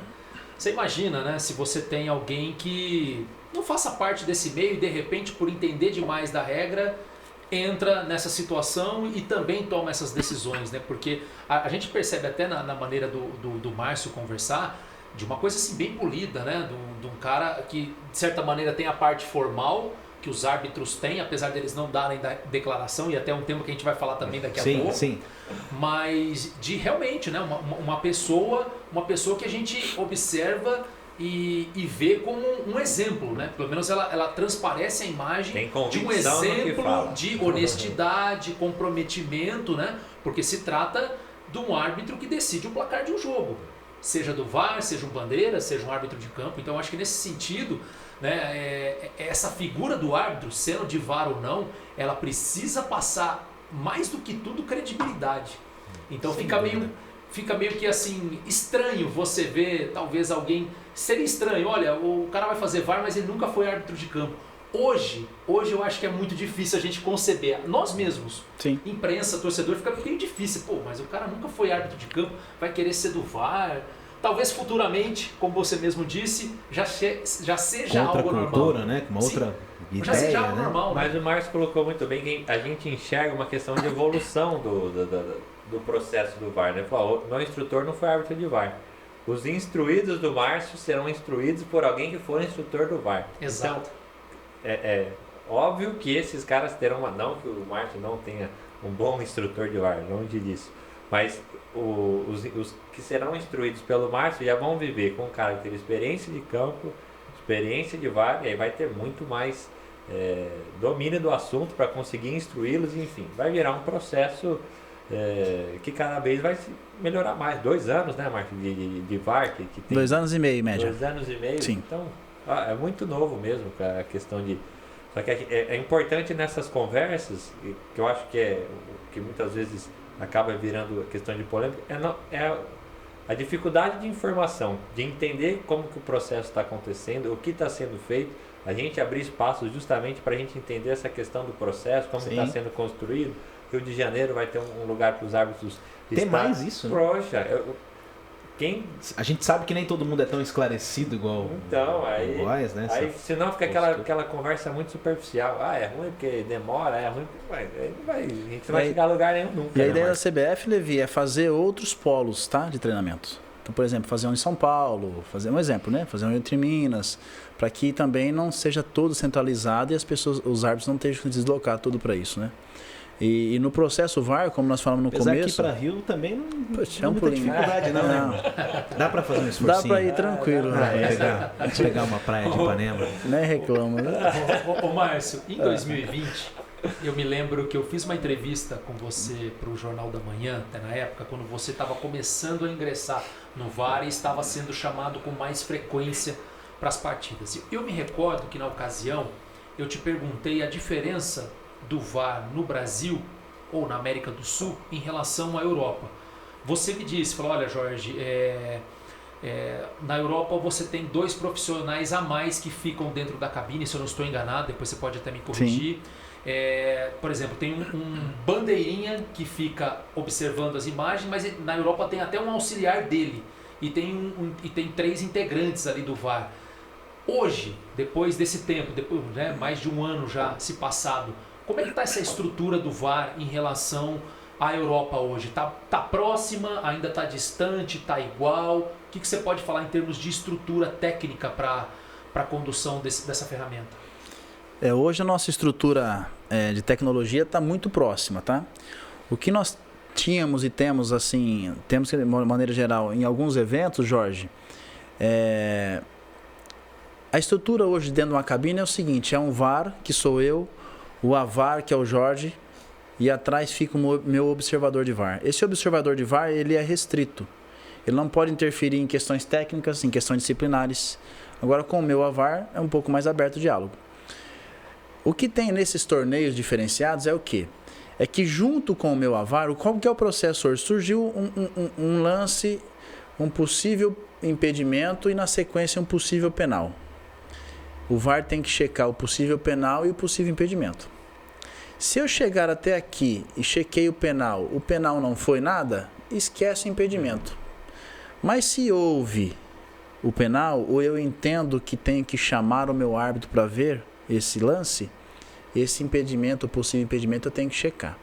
Speaker 3: você imagina, né? Se você tem alguém que não faça parte desse meio e de repente, por entender demais da regra, entra nessa situação e também toma essas decisões, né? Porque a gente percebe até na maneira do Márcio conversar, de uma coisa assim bem polida, né? De um cara que, de certa maneira, tem a parte formal que os árbitros têm, apesar deles não darem declaração, e até um tema que a gente vai falar também daqui a pouco. Sim. Mas de realmente, né? Uma pessoa que a gente observa e vê como um exemplo, né? Pelo menos ela transparece a imagem de um exemplo de honestidade, comprometimento, né? Porque se trata de um árbitro que decide o placar de um jogo. Seja do VAR, seja um bandeira, seja um árbitro de campo. Então, acho que nesse sentido, né, essa figura do árbitro, sendo de VAR ou não, ela precisa passar, mais do que tudo, credibilidade. Então, fica meio que assim, estranho você ver, talvez alguém... Seria estranho, olha, o cara vai fazer VAR, mas ele nunca foi árbitro de campo. Hoje eu acho que é muito difícil a gente conceber. Nós mesmos, imprensa, torcedor, fica meio difícil. Pô, mas o cara nunca foi árbitro de campo, vai querer ser do VAR. Talvez futuramente, como você mesmo disse, já seja algo normal.
Speaker 1: Cultura, né? Com uma outra ideia,
Speaker 3: já seja algo normal.
Speaker 4: Mas o Márcio colocou muito bem que a gente enxerga uma questão de evolução do processo do VAR, né? Falou, meu instrutor não foi árbitro de VAR. Os instruídos do Márcio serão instruídos por alguém que for instrutor do VAR.
Speaker 3: Exato.
Speaker 4: Então, é óbvio que esses caras terão não que o Márcio não tenha um bom instrutor de VAR, longe disso, mas os que serão instruídos pelo Márcio já vão viver com um cara que teve experiência de campo, experiência de VAR, e aí vai ter muito mais domínio do assunto para conseguir instruí-los, enfim, vai virar um processo que cada vez vai melhorar mais. 2 anos, né, Márcio, de VAR que tem.
Speaker 2: 2 anos e meio, média.
Speaker 4: 2 anos e meio,
Speaker 2: sim.
Speaker 4: Então é muito novo mesmo a questão de... Só que é importante nessas conversas, que eu acho que muitas vezes acaba virando questão de polêmica, é a dificuldade de informação, de entender como que o processo está acontecendo, o que está sendo feito, a gente abrir espaços justamente para a gente entender essa questão do processo, como está sendo construído. Rio de Janeiro vai ter um lugar para os árbitros...
Speaker 1: Tem mais isso, né?
Speaker 4: Poxa,
Speaker 1: a gente sabe que nem todo mundo é tão esclarecido igual
Speaker 4: iguais,
Speaker 1: né?
Speaker 4: Aí senão fica aquela conversa muito superficial. É ruim porque demora, é ruim porque a gente não vai chegar a lugar nenhum nunca.
Speaker 2: E a ideia da CBF, Levi, é fazer outros polos, tá, de treinamento. Então, por exemplo, fazer um em São Paulo, fazer um exemplo, né? Fazer um entre Minas, para que também não seja todo centralizado e os árbitros não tenham que deslocar tudo para isso, né? E no processo VAR, como nós falamos no começo...
Speaker 1: Aqui para Rio também não
Speaker 2: é um pulinho.
Speaker 1: Dificuldade, não, né? Dá para fazer um esforcinho.
Speaker 2: Dá para ir tranquilo.
Speaker 1: Pegar uma praia de Ipanema.
Speaker 2: Nem reclama. Né?
Speaker 3: Ô Márcio, em 2020, eu me lembro que eu fiz uma entrevista com você para o Jornal da Manhã, até na época, quando você estava começando a ingressar no VAR e estava sendo chamado com mais frequência para as partidas. Eu me recordo que na ocasião eu te perguntei a diferença do VAR no Brasil ou na América do Sul em relação à Europa. Você me disse, falou, olha Jorge, na Europa você tem 2 profissionais a mais que ficam dentro da cabine, se eu não estou enganado, depois você pode até me corrigir. Por exemplo, tem um bandeirinha que fica observando as imagens, mas na Europa tem até um auxiliar dele e tem 3 integrantes ali do VAR. Hoje, depois desse tempo, né, mais de um ano já se passado, como é que está essa estrutura do VAR em relação à Europa hoje? Tá próxima, ainda está distante, está igual? O que você pode falar em termos de estrutura técnica para a condução dessa ferramenta?
Speaker 2: Hoje a nossa estrutura de tecnologia está muito próxima, tá? O que nós tínhamos e temos, assim, de uma maneira geral, em alguns eventos, Jorge, a estrutura hoje dentro de uma cabine é o seguinte, é um VAR, que sou eu, o AVAR, que é o Jorge, e atrás fica o meu observador de VAR. Esse observador de VAR, ele é restrito. Ele não pode interferir em questões técnicas, em questões disciplinares. Agora, com o meu AVAR, é um pouco mais aberto o diálogo. O que tem nesses torneios diferenciados é o quê? É que junto com o meu AVAR, qual que é o processo hoje? Surgiu um lance, um possível impedimento e, na sequência, um possível penal. o VAR tem que checar o possível penal e o possível impedimento. Se eu chegar até aqui e chequei o penal não foi nada, esquece o impedimento. Mas se houve o penal, ou eu entendo que tenho que chamar o meu árbitro para ver esse lance, esse impedimento, o possível impedimento, eu tenho que checar.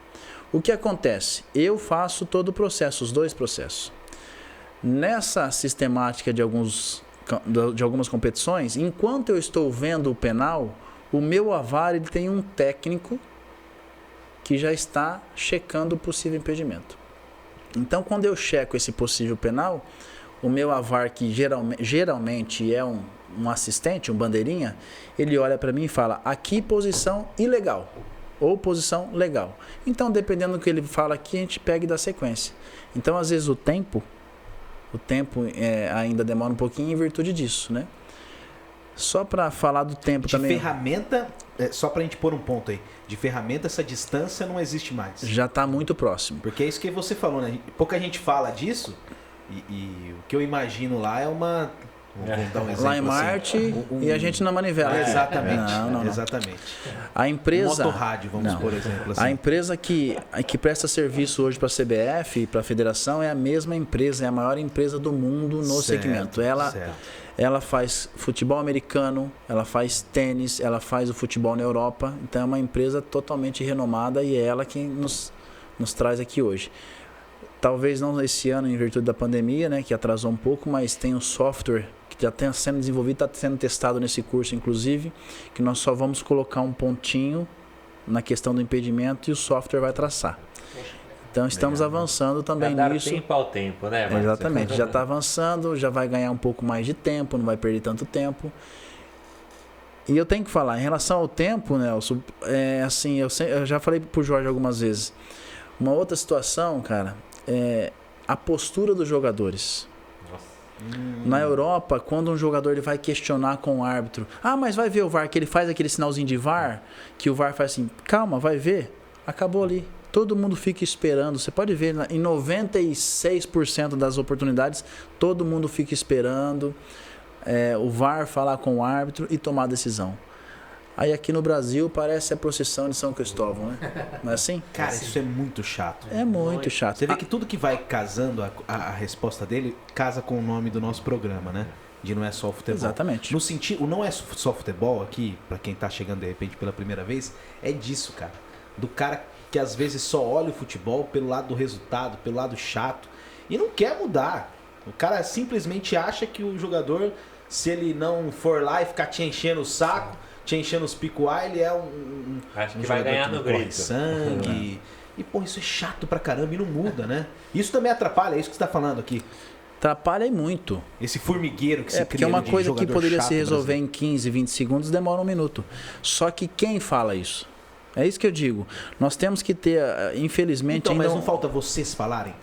Speaker 2: O que acontece? Eu faço todo o processo, os dois processos. Nessa sistemática de algumas competições, enquanto eu estou vendo o penal, o meu AVAR ele tem um técnico que já está checando o possível impedimento. Então, quando eu checo esse possível penal, o meu AVAR, que geralmente é um assistente, um bandeirinha, ele olha para mim e fala, aqui posição ilegal, ou posição legal. Então, dependendo do que ele fala aqui, a gente pega e dá sequência. Então, às vezes, o tempo ainda demora um pouquinho em virtude disso, né? Só para falar do tempo também.
Speaker 1: De ferramenta, só para a gente pôr um ponto aí, de ferramenta essa distância não existe mais.
Speaker 2: Já está muito próximo.
Speaker 1: Porque é isso que você falou, né? Pouca gente fala disso e o que eu imagino lá é uma... Vamos dar um exemplo,
Speaker 2: lá em Marte e a gente na manivela.
Speaker 1: Exatamente.
Speaker 2: Não.
Speaker 1: Exatamente.
Speaker 2: A empresa...
Speaker 1: Motorrádio, vamos por exemplo. Assim.
Speaker 2: A empresa que presta serviço hoje para a CBF e para a federação é a mesma empresa, é a maior empresa do mundo no segmento. Ela faz futebol americano, ela faz tênis, ela faz o futebol na Europa. Então é uma empresa totalmente renomada e é ela quem nos traz aqui hoje. Talvez não esse ano em virtude da pandemia, né, que atrasou um pouco, mas tem um software que já está sendo desenvolvido, está sendo testado nesse curso inclusive, que nós só vamos colocar um pontinho na questão do impedimento e o software vai traçar. Então estamos avançando também nisso.
Speaker 4: Tempo ao tempo, né, Márcio?
Speaker 2: Exatamente, já está avançando, já vai ganhar um pouco mais de tempo, não vai perder tanto tempo. E eu tenho que falar, em relação ao tempo, Nelson, assim, eu já falei pro Jorge algumas vezes. Uma outra situação, cara, é a postura dos jogadores. Na Europa, quando um jogador ele vai questionar com o árbitro, mas vai ver o VAR, que ele faz aquele sinalzinho de VAR, que o VAR faz assim, calma, vai ver, acabou ali. Todo mundo fica esperando. Você pode ver, em 96% das oportunidades, todo mundo fica esperando o VAR falar com o árbitro e tomar a decisão. Aí aqui no Brasil parece a procissão de São Cristóvão, né? Não é assim?
Speaker 1: Cara, isso é muito chato.
Speaker 2: É muito chato.
Speaker 1: Você vê que tudo que vai casando, a resposta dele, casa com o nome do nosso programa, né? De Não É Só Futebol.
Speaker 2: Exatamente.
Speaker 1: No sentido, o Não É Só Futebol aqui, pra quem tá chegando de repente pela primeira vez, é disso, cara. Do cara que às vezes só olha o futebol pelo lado do resultado, pelo lado chato, e não quer mudar. O cara simplesmente acha que o jogador, se ele não for lá e ficar te enchendo o saco, te enchendo os picuá, ele é
Speaker 4: acho que vai ganhar no grito.
Speaker 1: Sangue. E, pô, isso é chato pra caramba e não muda, né? Isso também atrapalha, é isso que você tá falando aqui.
Speaker 2: Atrapalha muito.
Speaker 1: Esse formigueiro que se cria.
Speaker 2: Porque é uma coisa que poderia se resolver em 15, 20 segundos, demora um minuto. Só que quem fala isso? É isso que eu digo. Nós temos que ter, infelizmente...
Speaker 1: Então,
Speaker 2: ainda
Speaker 1: mas não falta vocês falarem?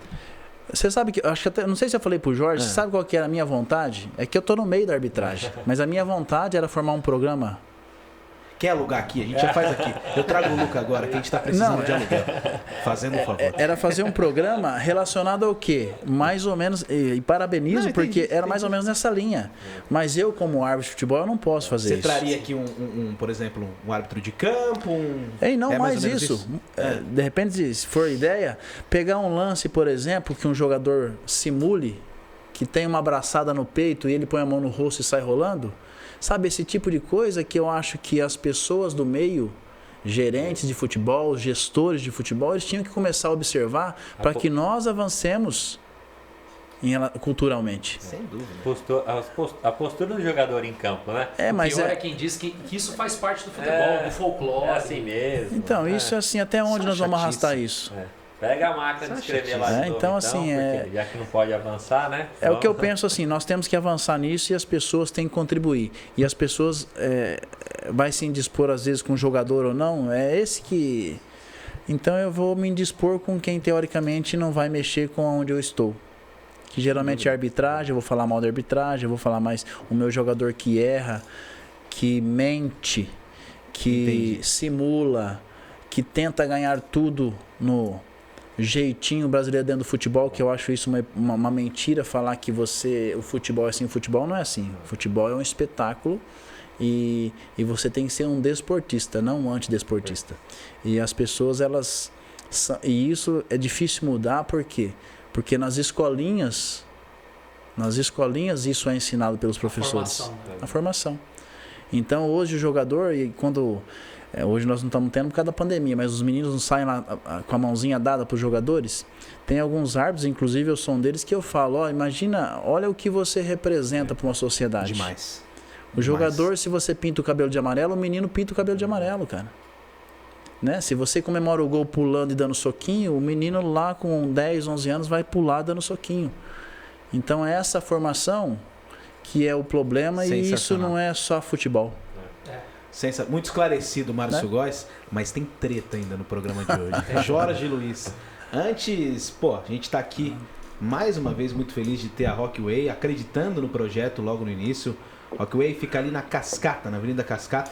Speaker 2: Você sabe que, acho que até, não sei se eu falei pro Jorge, você sabe qual que era a minha vontade? É que eu tô no meio da arbitragem, mas a minha vontade era formar um programa...
Speaker 1: Quer alugar aqui? A gente já faz aqui. Eu trago o Luca agora, que a gente tá precisando de aluguel. Fazendo um favor.
Speaker 2: Era fazer um programa relacionado ao quê? Mais ou menos, e parabenizo, porque era mais ou menos nessa linha. Mas eu, como árbitro de futebol, eu não posso fazer isso.
Speaker 1: Você traria aqui, por exemplo, um árbitro de campo?
Speaker 2: Não mais isso. De repente, se for ideia, pegar um lance, por exemplo, que um jogador simule, que tem uma abraçada no peito e ele põe a mão no rosto e sai rolando. Sabe, esse tipo de coisa que eu acho que as pessoas do meio, gerentes de futebol, gestores de futebol, eles tinham que começar a observar para que nós avancemos culturalmente.
Speaker 1: Sem dúvida.
Speaker 4: A postura do jogador em campo, né?
Speaker 2: Mas
Speaker 3: o pior é quem diz que isso faz parte do futebol, do folclore.
Speaker 4: É assim mesmo.
Speaker 2: Então, isso é assim, até onde nós vamos arrastar isso?
Speaker 4: Pega a máquina de escrever lá de novo,
Speaker 2: então, assim,
Speaker 4: já que não pode avançar, né?
Speaker 2: É o que eu penso assim, nós temos que avançar nisso e as pessoas têm que contribuir. E as pessoas vai se indispor às vezes com o jogador ou não, é esse que... Então eu vou me indispor com quem teoricamente não vai mexer com onde eu estou. Que geralmente é arbitragem, eu vou falar mal da arbitragem, eu vou falar mais o meu jogador que erra, que mente, que simula, que tenta ganhar tudo no... jeitinho brasileiro dentro do futebol, que eu acho isso uma mentira falar que o futebol é assim. O futebol não é assim. O futebol é um espetáculo E você tem que ser um desportista, não um antidesportista. E as pessoas, e isso é difícil mudar, por quê? Porque nas escolinhas isso é ensinado pelos professores. A formação. Então hoje o jogador, hoje nós não estamos tendo por causa da pandemia, mas os meninos não saem lá com a mãozinha dada para os jogadores. Tem alguns árbitros, inclusive eu sou um deles, que eu falo, imagina, olha o que você representa para uma sociedade.
Speaker 1: Demais.
Speaker 2: O jogador, se você pinta o cabelo de amarelo, o menino pinta o cabelo de amarelo, cara. Né? Se você comemora o gol pulando e dando soquinho, o menino lá com 10, 11 anos vai pular dando soquinho. Então é essa formação que é o problema, e isso não é só futebol.
Speaker 1: Muito esclarecido, Márcio Góes, mas tem treta ainda no programa de hoje. Jorge Luiz. Antes, a gente está aqui mais uma vez muito feliz de ter a Rockway, acreditando no projeto logo no início. Rockway fica ali na Cascata, na Avenida Cascata.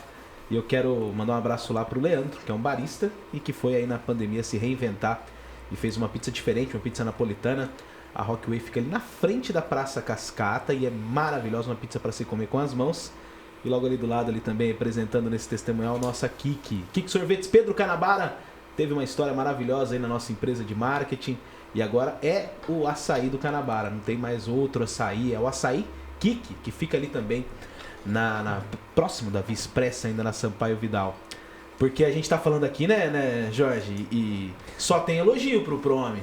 Speaker 1: E eu quero mandar um abraço lá pro Leandro, que é um barista e que foi aí na pandemia se reinventar e fez uma pizza diferente, uma pizza napolitana. A Rockway fica ali na frente da Praça Cascata e é maravilhosa, uma pizza para se comer com as mãos. E logo ali do lado, ali também, apresentando nesse testemunhal, nossa Kiki. Kiki Sorvetes, Pedro Canabara, teve uma história maravilhosa aí na nossa empresa de marketing. E agora é o açaí do Canabara, não tem mais outro açaí, é o açaí Kiki, que fica ali também, próximo da Via Expressa, ainda na Sampaio Vidal. Porque a gente tá falando aqui, né, Jorge? E só tem elogio pro homem.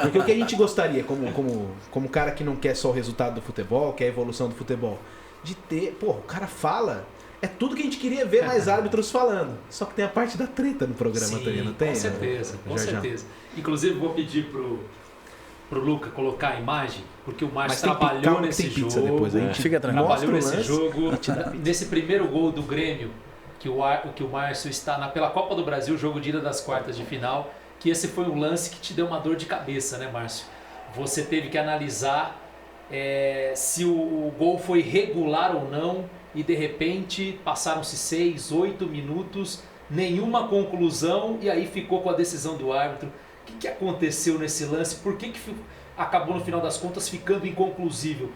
Speaker 1: Porque o que a gente gostaria, como cara que não quer só o resultado do futebol, quer a evolução do futebol, de ter... o cara fala... É tudo que a gente queria ver mais árbitros falando. Só que tem a parte da treta no programa também, não tem?
Speaker 3: Com certeza, com certeza. Inclusive, vou pedir pro Luca colocar a imagem, porque o Márcio trabalhou nesse jogo.
Speaker 1: Depois, a gente
Speaker 2: fica tranquilo.
Speaker 3: Trabalhou nesse jogo. Nesse primeiro gol do Grêmio, que o Márcio está pela Copa do Brasil, jogo de ida das quartas de final, que esse foi um lance que te deu uma dor de cabeça, né, Márcio? Você teve que analisar se o gol foi regular ou não, e de repente passaram-se 6, 8 minutos, nenhuma conclusão, e aí ficou com a decisão do árbitro. O que aconteceu nesse lance? Por que acabou no final das contas ficando inconclusível?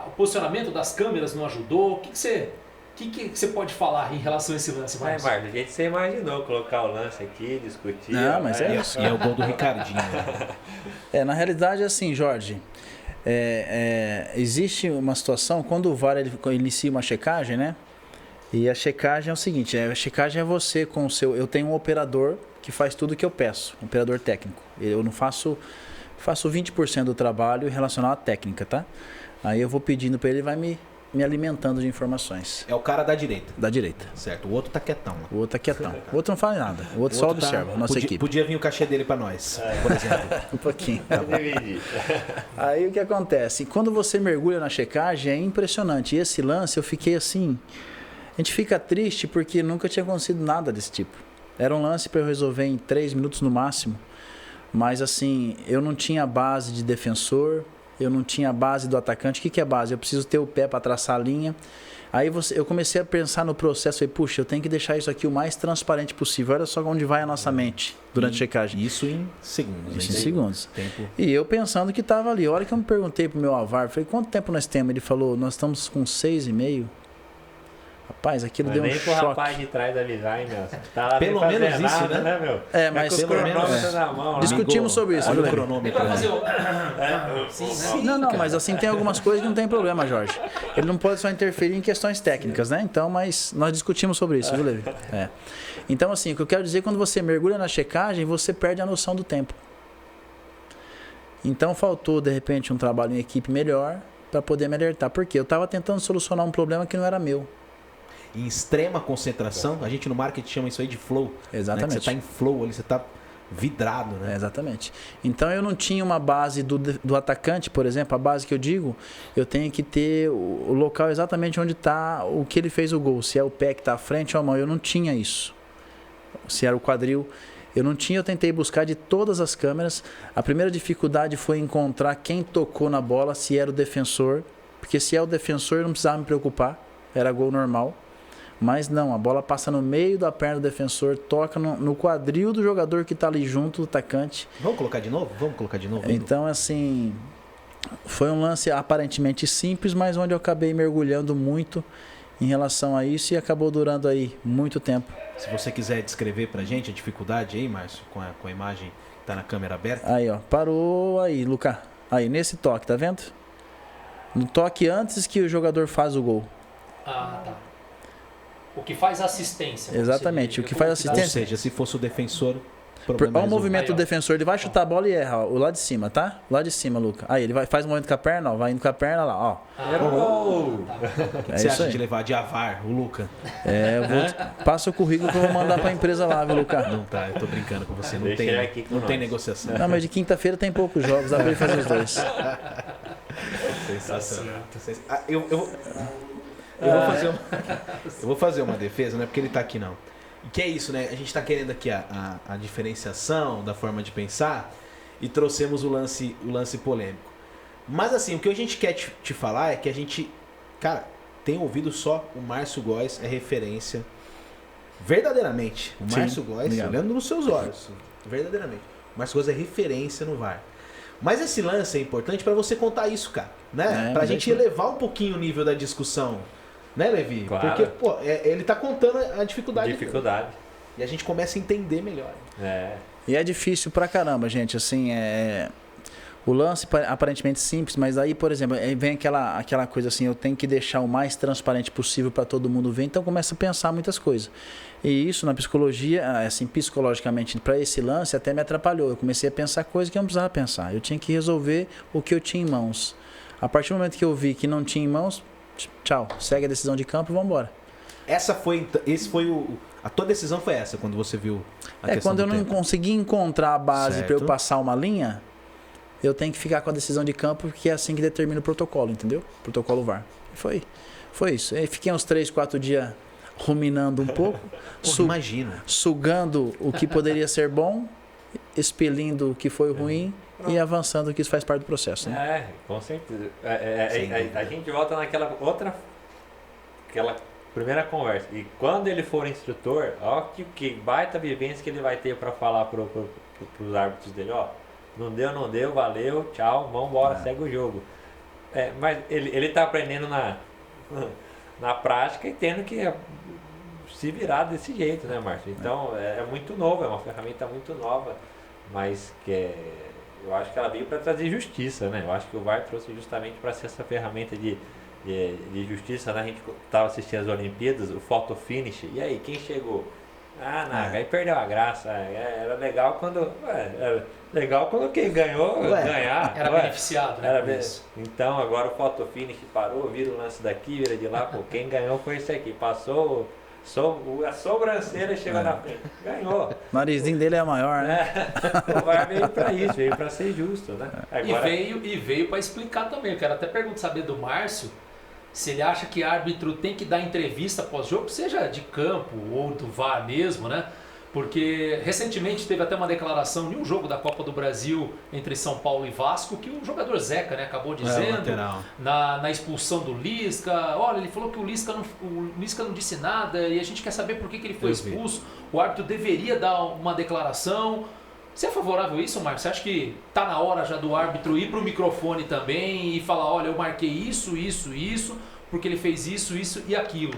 Speaker 3: O posicionamento das câmeras não ajudou? O que você pode falar em relação a esse lance, Marcos?
Speaker 4: Marcos, a gente você imaginou colocar o lance aqui, discutir.
Speaker 2: Não, mas é isso.
Speaker 1: E é o gol do Ricardinho.
Speaker 2: Na realidade, assim, Jorge, existe uma situação, quando o VAR ele inicia uma checagem, né? E a checagem é o seguinte, a checagem é você com o seu... Eu tenho um operador que faz tudo o que eu peço, um operador técnico. Eu não faço 20% do trabalho relacionado à técnica, tá? Aí eu vou pedindo para ele, vai me alimentando de informações.
Speaker 1: É o cara da direita.
Speaker 2: Da direita.
Speaker 1: Certo, o outro tá quietão.
Speaker 2: O outro tá quietão. O outro não fala nada. O outro só observa, nossa equipe.
Speaker 1: Podia vir o cachê dele para nós, por exemplo.
Speaker 2: Um pouquinho. Aí o que acontece? Quando você mergulha na checagem, é impressionante. E esse lance, eu fiquei assim... A gente fica triste porque nunca tinha acontecido nada desse tipo. Era um lance para eu resolver em 3 minutos no máximo. Mas assim, eu não tinha base de defensor, eu não tinha base do atacante. O que é base? Eu preciso ter o pé para traçar a linha. Aí eu comecei a pensar no processo. Falei, puxa, eu tenho que deixar isso aqui o mais transparente possível. Olha só onde vai a nossa mente durante a checagem.
Speaker 1: Isso em segundos.
Speaker 2: Isso em segundos.
Speaker 1: Tempo.
Speaker 2: E eu pensando que estava ali. A hora que eu me perguntei pro meu avar, falei, quanto tempo nós temos? Ele falou, nós estamos com 6,5. Rapaz, aquilo deu um choque.
Speaker 4: Nem pro rapaz de trás avisar, hein, meu? Tá lá
Speaker 1: pelo menos isso,
Speaker 4: nada, né, meu?
Speaker 2: Mas
Speaker 1: pelo menos
Speaker 4: na mão,
Speaker 2: discutimos sobre isso.
Speaker 1: Olha o cronômetro.
Speaker 2: Não, mas assim tem algumas coisas que não tem problema, Jorge. Ele não pode só interferir em questões técnicas, né? Então, mas nós discutimos sobre isso, viu, Levi? Então, assim, o que eu quero dizer, quando você mergulha na checagem, você perde a noção do tempo. Então, faltou, de repente, um trabalho em equipe melhor para poder me alertar. Por quê? Eu estava tentando solucionar um problema que não era meu.
Speaker 1: Em extrema concentração, a gente no marketing chama isso aí de flow.
Speaker 2: Exatamente.
Speaker 1: Né? Você está em flow ali, você está vidrado, né?
Speaker 2: Exatamente. Então eu não tinha uma base do atacante, por exemplo, a base que eu digo, eu tenho que ter o local exatamente onde está o que ele fez o gol. Se é o pé que está à frente ou a mão, eu não tinha isso. Se era o quadril, eu não tinha, eu tentei buscar de todas as câmeras. A primeira dificuldade foi encontrar quem tocou na bola, se era o defensor, porque se é o defensor eu não precisava me preocupar, era gol normal. Mas não, a bola passa no meio da perna do defensor, toca no quadril do jogador que está ali junto, do atacante.
Speaker 1: Vamos colocar de novo?
Speaker 2: Então, assim, foi um lance aparentemente simples, mas onde eu acabei mergulhando muito em relação a isso e acabou durando aí muito tempo.
Speaker 1: Se você quiser descrever pra gente a dificuldade aí, Márcio, com a imagem que tá na câmera aberta.
Speaker 2: Aí, ó, parou aí, Lucas. Aí, nesse toque, tá vendo? No toque antes que o jogador faz o gol.
Speaker 3: Ah, tá. O que faz assistência.
Speaker 2: Exatamente, o que faz
Speaker 1: Ou
Speaker 2: assistência.
Speaker 1: seja, se fosse o defensor, problema
Speaker 2: Olha o movimento
Speaker 3: Aí,
Speaker 2: do
Speaker 3: ó.
Speaker 2: defensor, ele vai chutar a bola e erra, ó, o lado de cima, tá? O lado de cima, Lucas. Aí, ele faz o movimento com a perna, ó, vai indo com a perna lá, ó.
Speaker 4: Errou!
Speaker 1: O que
Speaker 2: É
Speaker 1: você
Speaker 2: isso
Speaker 1: acha
Speaker 2: aí.
Speaker 1: de levar de avar o Luca?
Speaker 2: Passa o currículo que eu vou mandar pra empresa lá, viu, Lucas?
Speaker 1: Não tá, eu tô brincando com você. Não
Speaker 4: Deixa
Speaker 1: tem,
Speaker 4: ele aqui com
Speaker 1: não tem
Speaker 4: nós.
Speaker 1: negociação.
Speaker 2: Não, mas de quinta-feira tem poucos jogos, dá pra ele fazer os dois.
Speaker 1: Sensacional. Eu vou fazer uma defesa, não é porque ele tá aqui não. Que é isso, né? A gente tá querendo aqui a diferenciação da forma de pensar e trouxemos o lance polêmico. Mas assim, o que a gente quer te falar é que a gente, cara, tem ouvido só o Márcio Góes é referência verdadeiramente. O
Speaker 2: Sim,
Speaker 1: Márcio Góes,
Speaker 2: obrigado.
Speaker 1: olhando nos seus olhos, verdadeiramente. O Márcio Góes é referência no VAR. Mas esse lance é importante pra você contar isso, cara, né? Pra
Speaker 2: mas
Speaker 1: gente
Speaker 2: é que-
Speaker 1: elevar um pouquinho o nível da discussão, né, Levi?
Speaker 4: Claro.
Speaker 1: Porque, pô, ele tá contando a dificuldade.
Speaker 4: Dificuldade.
Speaker 1: E a gente começa a entender melhor.
Speaker 4: É.
Speaker 2: E é difícil pra caramba, gente. Assim, o lance aparentemente simples, mas aí, por exemplo, aí vem aquela coisa assim, eu tenho que deixar o mais transparente possível para todo mundo ver, então começa a pensar muitas coisas. E isso na psicologia, assim, psicologicamente, para esse lance até me atrapalhou. Eu comecei a pensar coisas que eu não precisava pensar. Eu tinha que resolver o que eu tinha em mãos. A partir do momento que eu vi que não tinha em mãos, tchau, segue a decisão de campo e vamos embora.
Speaker 1: A tua decisão foi essa, quando você viu a questão
Speaker 2: Quando eu
Speaker 1: do
Speaker 2: não
Speaker 1: tempo.
Speaker 2: consegui encontrar a base para eu
Speaker 1: Certo.
Speaker 2: passar uma linha, eu tenho que ficar com a decisão de campo, porque é assim que determina o protocolo, entendeu? Protocolo VAR. Foi isso. Aí fiquei uns 3, 4 dias ruminando um pouco,
Speaker 1: Pô, imagina.
Speaker 2: sugando o que poderia ser bom, expelindo o que foi ruim e avançando o que isso faz parte do processo. Né?
Speaker 4: É, com certeza.
Speaker 1: Sem dúvida.
Speaker 4: A gente volta naquela aquela primeira conversa. E quando ele for instrutor, ó que baita vivência que ele vai ter para falar pros árbitros dele, ó. Não deu, valeu, tchau, vambora, segue o jogo. Mas ele tá aprendendo na prática e tendo que se virar desse jeito, né, Márcio? Então é muito novo, é uma ferramenta muito nova, mas eu acho que ela veio para trazer justiça, né? Eu acho que o VAR trouxe justamente para ser essa ferramenta de justiça, né? A gente estava assistindo as Olimpíadas, o photo finish, e aí, quem chegou? Aí perdeu a graça. Era legal quando quem ganhou ganhar.
Speaker 3: Era beneficiado, né? por isso.
Speaker 4: Então agora o photo finish parou, vira o lance daqui, vira de lá, pô, quem ganhou foi esse aqui, passou a sobrancelha chegou na frente, ganhou.
Speaker 2: O narizinho dele é maior, né?
Speaker 4: O VAR veio para isso, veio para ser justo, né? Agora,
Speaker 3: E veio para explicar também. Eu quero até saber do Márcio se ele acha que árbitro tem que dar entrevista pós-jogo, seja de campo ou do VAR mesmo, né? Porque recentemente teve até uma declaração de um jogo da Copa do Brasil entre São Paulo e Vasco que o jogador Zeca, né, acabou dizendo
Speaker 1: lateral.
Speaker 3: na expulsão do Lisca. Olha, ele falou que o Lisca não disse nada e a gente quer saber por que ele foi
Speaker 1: Eu vi.
Speaker 3: expulso. O árbitro deveria dar uma declaração. Você é favorável a isso, Marcos? Você acha que tá na hora já do árbitro ir pro microfone também e falar, olha, eu marquei isso, porque ele fez isso e aquilo?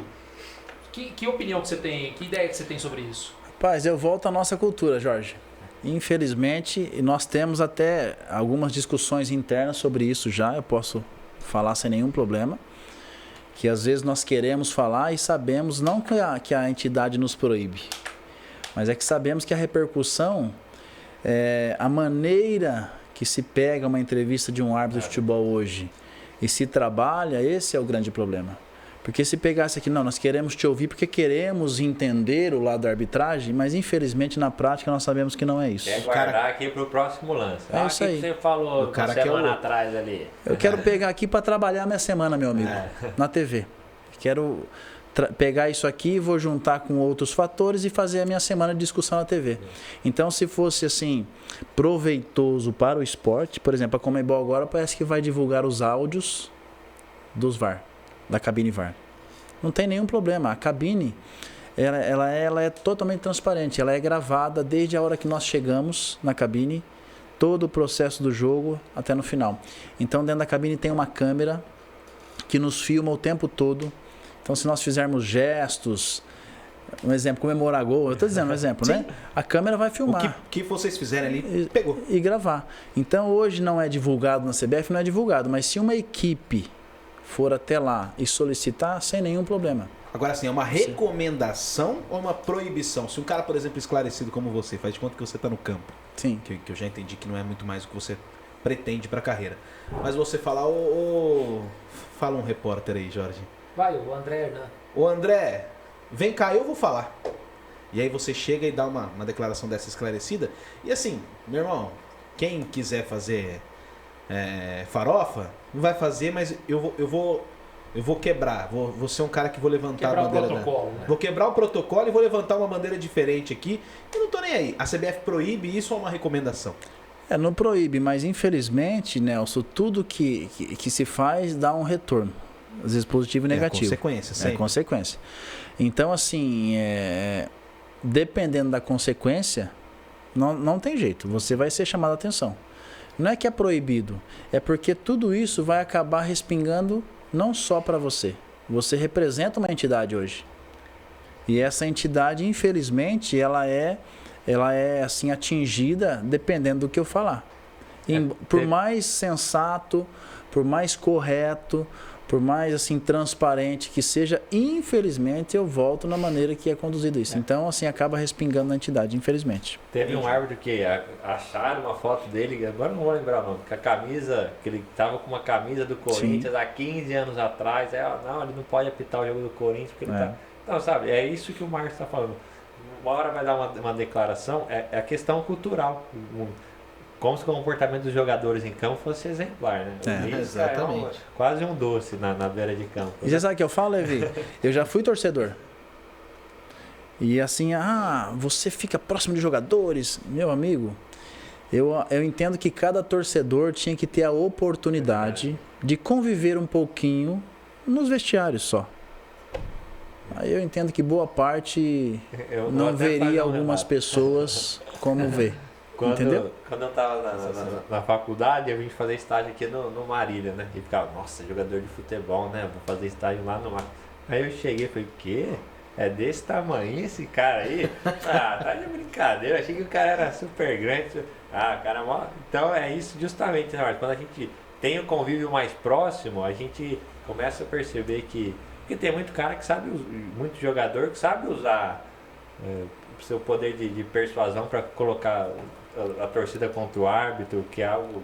Speaker 3: Que opinião que você tem, que ideia que você tem sobre isso?
Speaker 2: Rapaz, eu volto à nossa cultura, Jorge. Infelizmente, nós temos até algumas discussões internas sobre isso já, eu posso falar sem nenhum problema, que às vezes nós queremos falar e sabemos, não que a entidade nos proíbe, mas é que sabemos que a repercussão, a maneira que se pega uma entrevista de um árbitro de futebol hoje e se trabalha, esse é o grande problema. Porque se pegasse aqui, não, nós queremos te ouvir porque queremos entender o lado da arbitragem, mas infelizmente na prática nós sabemos que não é isso.
Speaker 4: quer guardar aqui pro próximo lance.
Speaker 2: É isso
Speaker 4: o que
Speaker 2: aí.
Speaker 4: você falou
Speaker 1: O cara
Speaker 4: uma
Speaker 1: quer
Speaker 4: semana
Speaker 1: o-
Speaker 4: atrás ali.
Speaker 2: Eu quero pegar aqui para trabalhar a minha semana, meu amigo, na TV. Quero pegar isso aqui, vou juntar com outros fatores e fazer a minha semana de discussão na TV. Então, se fosse assim, proveitoso para o esporte, por exemplo, a Conmebol agora parece que vai divulgar os áudios dos VAR, da cabine VAR. Não tem nenhum problema. A cabine, ela é totalmente transparente. Ela é gravada desde a hora que nós chegamos na cabine, todo o processo do jogo até no final. Então, dentro da cabine tem uma câmera que nos filma o tempo todo Então, se nós fizermos gestos, um exemplo, comemorar gol, eu estou dizendo um exemplo, né? A câmera vai filmar.
Speaker 1: O que vocês fizerem ali, pegou.
Speaker 2: E gravar. Então, hoje não é divulgado na CBF, não é divulgado, mas se uma equipe for até lá e solicitar, sem nenhum problema.
Speaker 1: Agora, assim, é uma recomendação ou uma proibição? Se um cara, por exemplo, esclarecido como você, faz de conta que você está no campo.
Speaker 2: Sim.
Speaker 1: Que eu já entendi que não é muito mais o que você pretende para a carreira. Mas você falar, fala um repórter aí, Jorge.
Speaker 3: Vai, o André Hernan.
Speaker 1: Ô André, vem cá, eu vou falar. E aí você chega e dá uma declaração dessa esclarecida. E assim, meu irmão, quem quiser fazer farofa, não vai fazer, mas eu vou quebrar. Vou ser um cara que vou levantar
Speaker 3: Quebrar
Speaker 1: a bandeira.
Speaker 3: o protocolo, né?
Speaker 1: Vou quebrar o protocolo e vou levantar uma bandeira diferente aqui. Eu não tô nem aí. A CBF proíbe isso ou é uma recomendação?
Speaker 2: Não proíbe, mas infelizmente, Nelson, tudo que se faz dá um retorno. Às vezes positivo e negativo.
Speaker 1: É consequência, sempre.
Speaker 2: É consequência. Então, assim, dependendo da consequência, não tem jeito. Você vai ser chamado a atenção. Não é que é proibido, é porque tudo isso vai acabar respingando não só para você. Você representa uma entidade hoje. E essa entidade, infelizmente, ela é assim atingida dependendo do que eu falar. Por mais sensato, por mais correto, por mais assim transparente que seja, infelizmente eu volto na maneira que é conduzido isso. Então, assim, acaba respingando na entidade, infelizmente.
Speaker 4: Teve um árbitro que acharam uma foto dele, agora não vou lembrar o nome, com a camisa, que ele tava com uma camisa do Corinthians há 15 anos atrás. Não, ele não pode apitar o jogo do Corinthians porque ele tá... Não, sabe, é isso que o Marcos está falando. Uma hora vai dar uma declaração, é a questão cultural. Como se o comportamento dos jogadores em campo fosse exemplar, né?
Speaker 1: Exatamente.
Speaker 4: Quase um doce na beira de campo.
Speaker 2: E você sabe o que eu falo, Levi? Eu já fui torcedor. E assim, você fica próximo de jogadores. Meu amigo, eu entendo que cada torcedor tinha que ter a oportunidade de conviver um pouquinho nos vestiários só. Aí eu entendo que boa parte não veria algumas pessoas como vê. Entendeu?
Speaker 4: Quando eu estava na faculdade, eu vim fazer estágio aqui no Marília, né? E ficava, nossa, jogador de futebol, né? Vou fazer estágio lá no Marília. Aí eu cheguei e falei, o quê? É desse tamanho esse cara aí? Tá de brincadeira. Eu achei que o cara era super grande. O cara mó... Então é isso justamente, né? Quando a gente tem o convívio mais próximo, a gente começa a perceber que... Porque tem muito cara que sabe, muito jogador que sabe usar seu poder de persuasão para colocar a torcida contra o árbitro, que é algo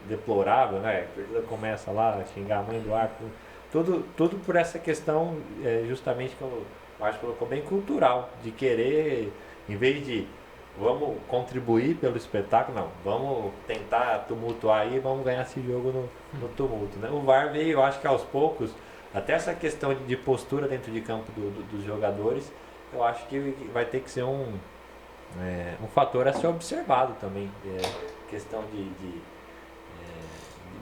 Speaker 4: deplorável, né? A torcida começa lá a xingar a mãe do árbitro. Tudo por essa questão, justamente que o Márcio colocou, bem cultural, de querer, em vez de vamos contribuir pelo espetáculo, não, vamos tentar tumultuar aí, vamos ganhar esse jogo no tumulto, né? O VAR veio, eu acho que aos poucos, até essa questão de postura dentro de campo dos jogadores, eu acho que vai ter que ser um fator a ser observado também. Questão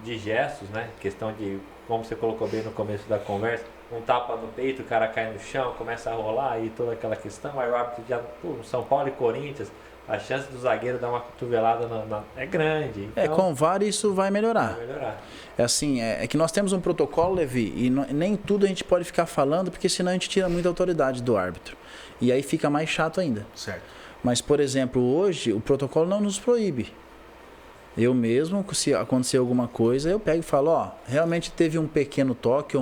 Speaker 4: de gestos, né? Questão de, como você colocou bem no começo da conversa, um tapa no peito, o cara cai no chão, começa a rolar e toda aquela questão. Aí o árbitro já, São Paulo e Corinthians, a chance do zagueiro dar uma cotovelada é grande. Então,
Speaker 2: com o VAR isso vai melhorar.
Speaker 4: Vai melhorar.
Speaker 2: É assim, é que nós temos um protocolo, Levi, e nem tudo a gente pode ficar falando, porque senão a gente tira muita autoridade do árbitro. E aí fica mais chato ainda.
Speaker 1: Certo.
Speaker 2: Mas, por exemplo, hoje o protocolo não nos proíbe. Eu mesmo, se acontecer alguma coisa, eu pego e falo, realmente teve um pequeno toque,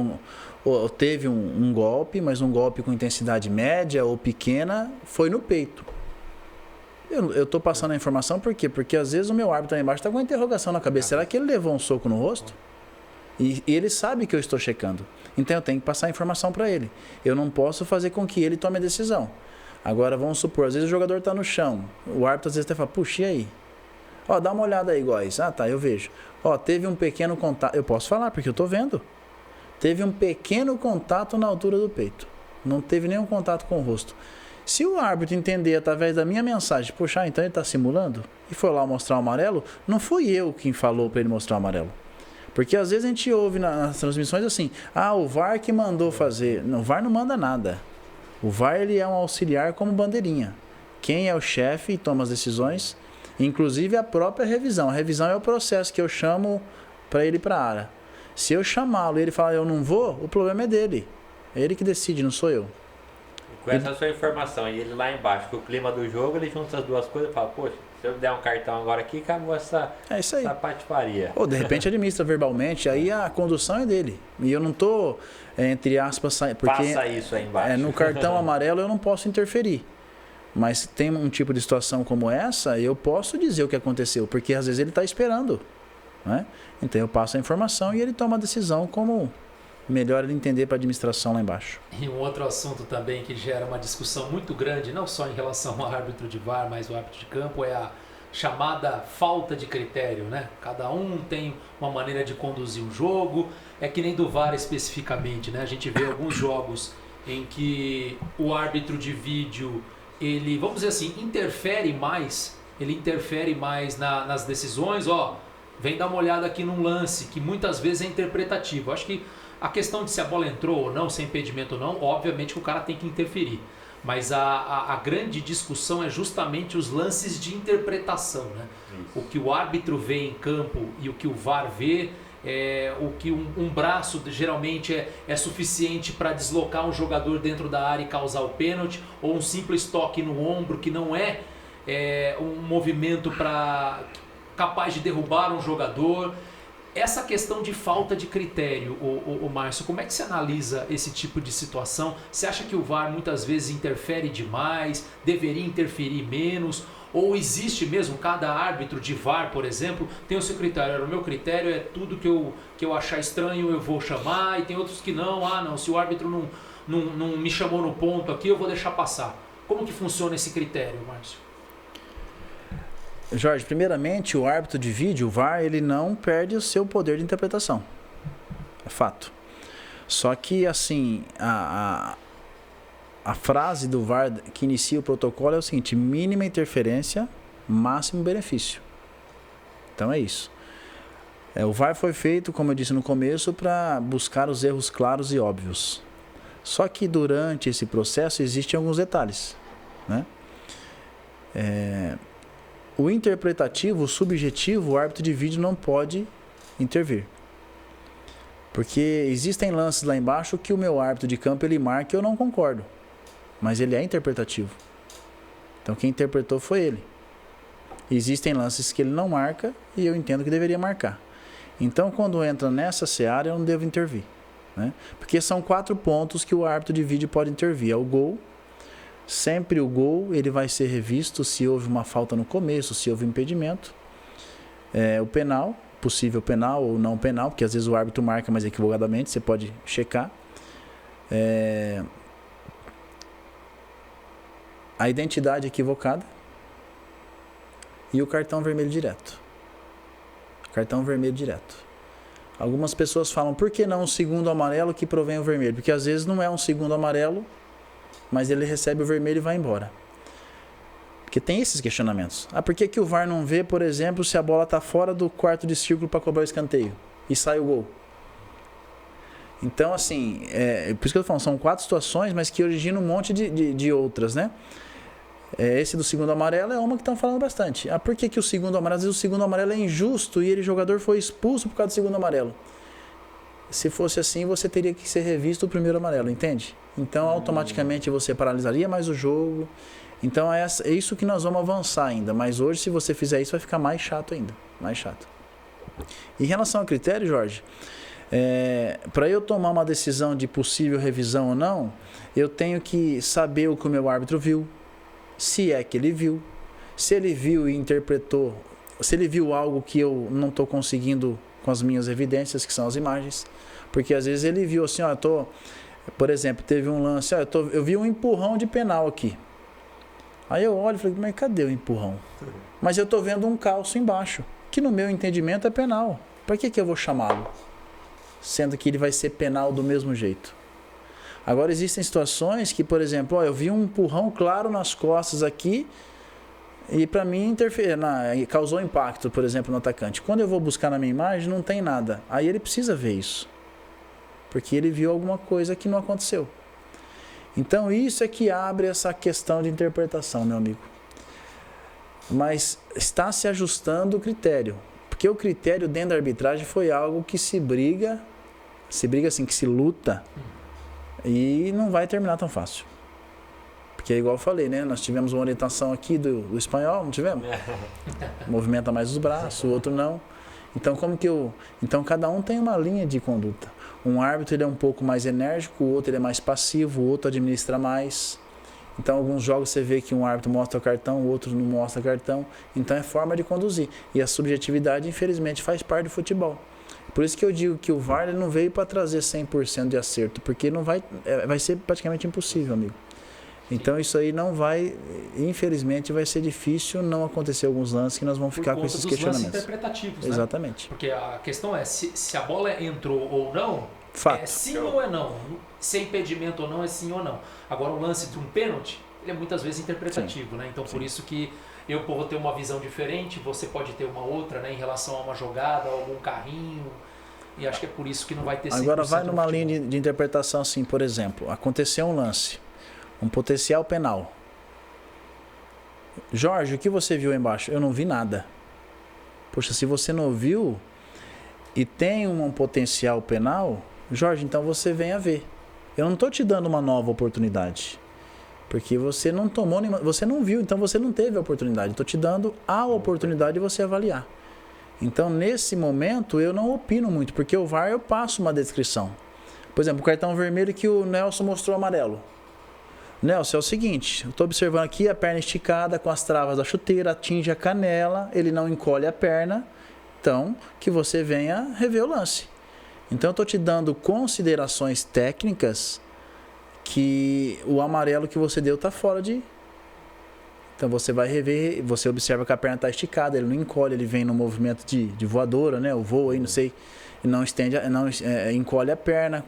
Speaker 2: ou teve um golpe, mas um golpe com intensidade média ou pequena, foi no peito. Eu estou passando a informação por quê? Porque às vezes o meu árbitro aí embaixo está com uma interrogação na cabeça. Será que ele levou um soco no rosto? E ele sabe que eu estou checando. Então eu tenho que passar a informação para ele. Eu não posso fazer com que ele tome a decisão. Agora vamos supor, às vezes o jogador está no chão. O árbitro às vezes até fala, puxa, e aí? Dá uma olhada aí, guys. Tá, eu vejo. Teve um pequeno contato. Eu posso falar, porque eu estou vendo. Teve um pequeno contato na altura do peito. Não teve nenhum contato com o rosto. Se o árbitro entender através da minha mensagem, puxa, então ele está simulando, e for lá mostrar o amarelo, não fui eu quem falou para ele mostrar o amarelo. Porque às vezes a gente ouve nas transmissões assim, o VAR que mandou fazer. Não, o VAR não manda nada. O VAR ele é um auxiliar como bandeirinha. Quem é o chefe e toma as decisões, inclusive a própria revisão. A revisão é o processo que eu chamo para ele ir para a área. Se eu chamá-lo e ele falar eu não vou, o problema é dele. É ele que decide, não sou eu.
Speaker 4: Com essa sua informação, e ele lá embaixo, com o clima do jogo, ele junta as duas coisas e fala, poxa, se eu der um cartão agora aqui, acabou essa patifaria.
Speaker 2: Ou de repente administra verbalmente, aí a condução é dele. E eu não tô, entre aspas, porque
Speaker 4: passa isso aí embaixo.
Speaker 2: No cartão amarelo eu não posso interferir. Mas tem um tipo de situação como essa, eu posso dizer o que aconteceu, porque às vezes ele está esperando. Né? Então eu passo a informação e ele toma a decisão como melhor ele entender para a administração lá embaixo.
Speaker 3: E um outro assunto também que gera uma discussão muito grande, não só em relação ao árbitro de VAR, mas o árbitro de campo, é a chamada falta de critério, né? Cada um tem uma maneira de conduzir o jogo, é que nem do VAR especificamente, né? A gente vê alguns jogos em que o árbitro de vídeo, ele, vamos dizer assim, interfere mais nas decisões, vem dar uma olhada aqui num lance que muitas vezes é interpretativo. Acho que a questão de se a bola entrou ou não, se é impedimento ou não, obviamente que o cara tem que interferir. Mas a grande discussão é justamente os lances de interpretação, né? O que o árbitro vê em campo e o que o VAR vê, o que um braço geralmente é suficiente para deslocar um jogador dentro da área e causar o pênalti, ou um simples toque no ombro que não é um movimento capaz de derrubar um jogador. Essa questão de falta de critério, o Márcio, como é que você analisa esse tipo de situação? Você acha que o VAR muitas vezes interfere demais, deveria interferir menos? Ou existe mesmo, cada árbitro de VAR, por exemplo, tem o seu critério? O meu critério é tudo que eu achar estranho eu vou chamar, e tem outros que não, se o árbitro não me chamou no ponto aqui, eu vou deixar passar. Como que funciona esse critério, Márcio?
Speaker 2: Jorge, primeiramente, o árbitro de vídeo, o VAR, ele não perde o seu poder de interpretação. É fato. Só que, assim, a frase do VAR que inicia o protocolo é o seguinte: mínima interferência, máximo benefício. Então é isso. O VAR foi feito, como eu disse no começo, para buscar os erros claros e óbvios. Só que durante esse processo existem alguns detalhes, né? O interpretativo, o subjetivo, o árbitro de vídeo não pode intervir. Porque existem lances lá embaixo que o meu árbitro de campo ele marca e eu não concordo. Mas ele é interpretativo. Então quem interpretou foi ele. Existem lances que ele não marca e eu entendo que deveria marcar. Então quando entra nessa seara eu não devo intervir, né? Porque são 4 pontos que o árbitro de vídeo pode intervir. É o gol. Sempre o gol ele vai ser revisto se houve uma falta no começo, se houve impedimento. O penal, possível penal ou não penal, porque às vezes o árbitro marca, mas equivocadamente, você pode checar. A identidade equivocada e o cartão vermelho direto. Cartão vermelho direto. Algumas pessoas falam, por que não um segundo amarelo que provém o vermelho? Porque às vezes não é um segundo amarelo, mas ele recebe o vermelho e vai embora. Porque tem esses questionamentos. Por que o VAR não vê, por exemplo, se a bola está fora do quarto de círculo para cobrar o escanteio e sai o gol? Então, assim, por isso que eu tô falando, são 4 situações, mas que originam um monte de outras, né? Esse do segundo amarelo é uma que estão falando bastante. Por que o segundo amarelo? Às vezes o segundo amarelo é injusto e o jogador foi expulso por causa do segundo amarelo. Se fosse assim, você teria que ser revisto o primeiro amarelo, entende? Então, automaticamente você paralisaria mais o jogo. Então, é isso que nós vamos avançar ainda. Mas hoje, se você fizer isso, vai ficar mais chato ainda. Mais chato. Em relação ao critério, Jorge, para eu tomar uma decisão de possível revisão ou não, eu tenho que saber o que o meu árbitro viu, se é que ele viu, se ele viu e interpretou, se ele viu algo que eu não estou conseguindo com as minhas evidências, que são as imagens. Porque às vezes ele viu assim, por exemplo, teve um lance, eu vi um empurrão de penal aqui. Aí eu olho e falei, mas cadê o empurrão? Mas eu estou vendo um calço embaixo, que no meu entendimento é penal. Para que eu vou chamá-lo? Sendo que ele vai ser penal do mesmo jeito. Agora existem situações que, por exemplo, eu vi um empurrão claro nas costas aqui e para mim causou impacto, por exemplo, no atacante. Quando eu vou buscar na minha imagem, não tem nada. Aí ele precisa ver isso. Porque ele viu alguma coisa que não aconteceu. Então isso é que abre essa questão de interpretação, meu amigo. Mas está se ajustando o critério. Porque o critério dentro da arbitragem foi algo que se briga assim, que se luta. E não vai terminar tão fácil. Porque é igual eu falei, né? Nós tivemos uma orientação aqui do espanhol, não tivemos? Movimenta mais os braços, o outro não. Então, Então, cada um tem uma linha de conduta. Um árbitro ele é um pouco mais enérgico, o outro ele é mais passivo, o outro administra mais. Então, alguns jogos você vê que um árbitro mostra o cartão, o outro não mostra o cartão. Então, é forma de conduzir. E a subjetividade, infelizmente, faz parte do futebol. Por isso que eu digo que o VAR ele não veio para trazer 100% de acerto, porque não vai ser praticamente impossível, amigo. Então, isso aí não vai, infelizmente, vai ser difícil não acontecer alguns lances que nós vamos ficar com esses questionamentos.
Speaker 3: Lances interpretativos, né?
Speaker 2: Exatamente.
Speaker 3: Porque a questão é, se a bola entrou ou não,
Speaker 2: Fato.
Speaker 3: é sim ou é não. Se é impedimento ou não, é sim ou não. Agora, o lance de um pênalti, ele é muitas vezes interpretativo, né? Então, por isso que eu vou ter uma visão diferente, você pode ter uma outra, né? Em relação a uma jogada, a algum carrinho. E acho que é por isso que não vai ter 100%
Speaker 2: Agora, vai numa
Speaker 3: no futebol.
Speaker 2: linha de interpretação assim, por exemplo, aconteceu um lance, um potencial penal. Jorge, o que você viu aí embaixo? Eu não vi nada. Poxa, se você não viu e tem um potencial penal, Jorge, então você venha ver. Eu não estou te dando uma nova oportunidade. Porque você não tomou nenhuma, você não viu, então você não teve a oportunidade. Estou te dando a oportunidade de você avaliar. Então, nesse momento, eu não opino muito, porque o VAR eu passo uma descrição. Por exemplo, o cartão vermelho que o Nelson mostrou amarelo. Nelson, é o seguinte, eu estou observando aqui a perna esticada com as travas da chuteira, atinge a canela, ele não encolhe a perna, então que você venha rever o lance. Então eu estou te dando considerações técnicas que o amarelo que você deu está fora de... Então você vai rever, você observa que a perna está esticada, ele não encolhe, ele vem no movimento de voadora, né? O voo aí, não sei, e não estende, encolhe a perna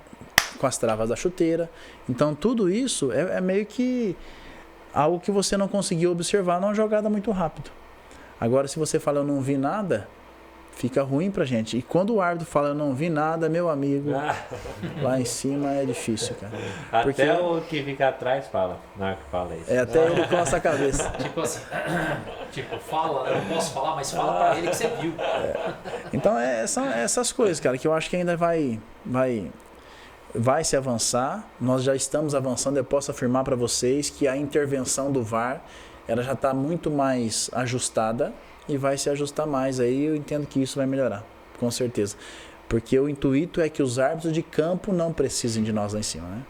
Speaker 2: com as travas da chuteira. Então tudo isso é meio que algo que você não conseguiu observar numa jogada muito rápido. Agora, se você fala eu não vi nada, fica ruim pra gente. E quando o árbitro fala eu não vi nada, meu amigo, lá em cima é difícil, cara. Porque
Speaker 4: até o que fica atrás fala, na hora que fala isso.
Speaker 2: até ele coça a cabeça.
Speaker 3: Tipo assim, fala, eu não posso falar, mas fala pra ele que você viu.
Speaker 2: Então são essas coisas, cara, que eu acho que ainda vai se avançar. Nós já estamos avançando. Eu posso afirmar para vocês que a intervenção do VAR ela já está muito mais ajustada e vai se ajustar mais. Aí eu entendo que isso vai melhorar, com certeza. Porque o intuito é que os árbitros de campo não precisem de nós lá em cima, né?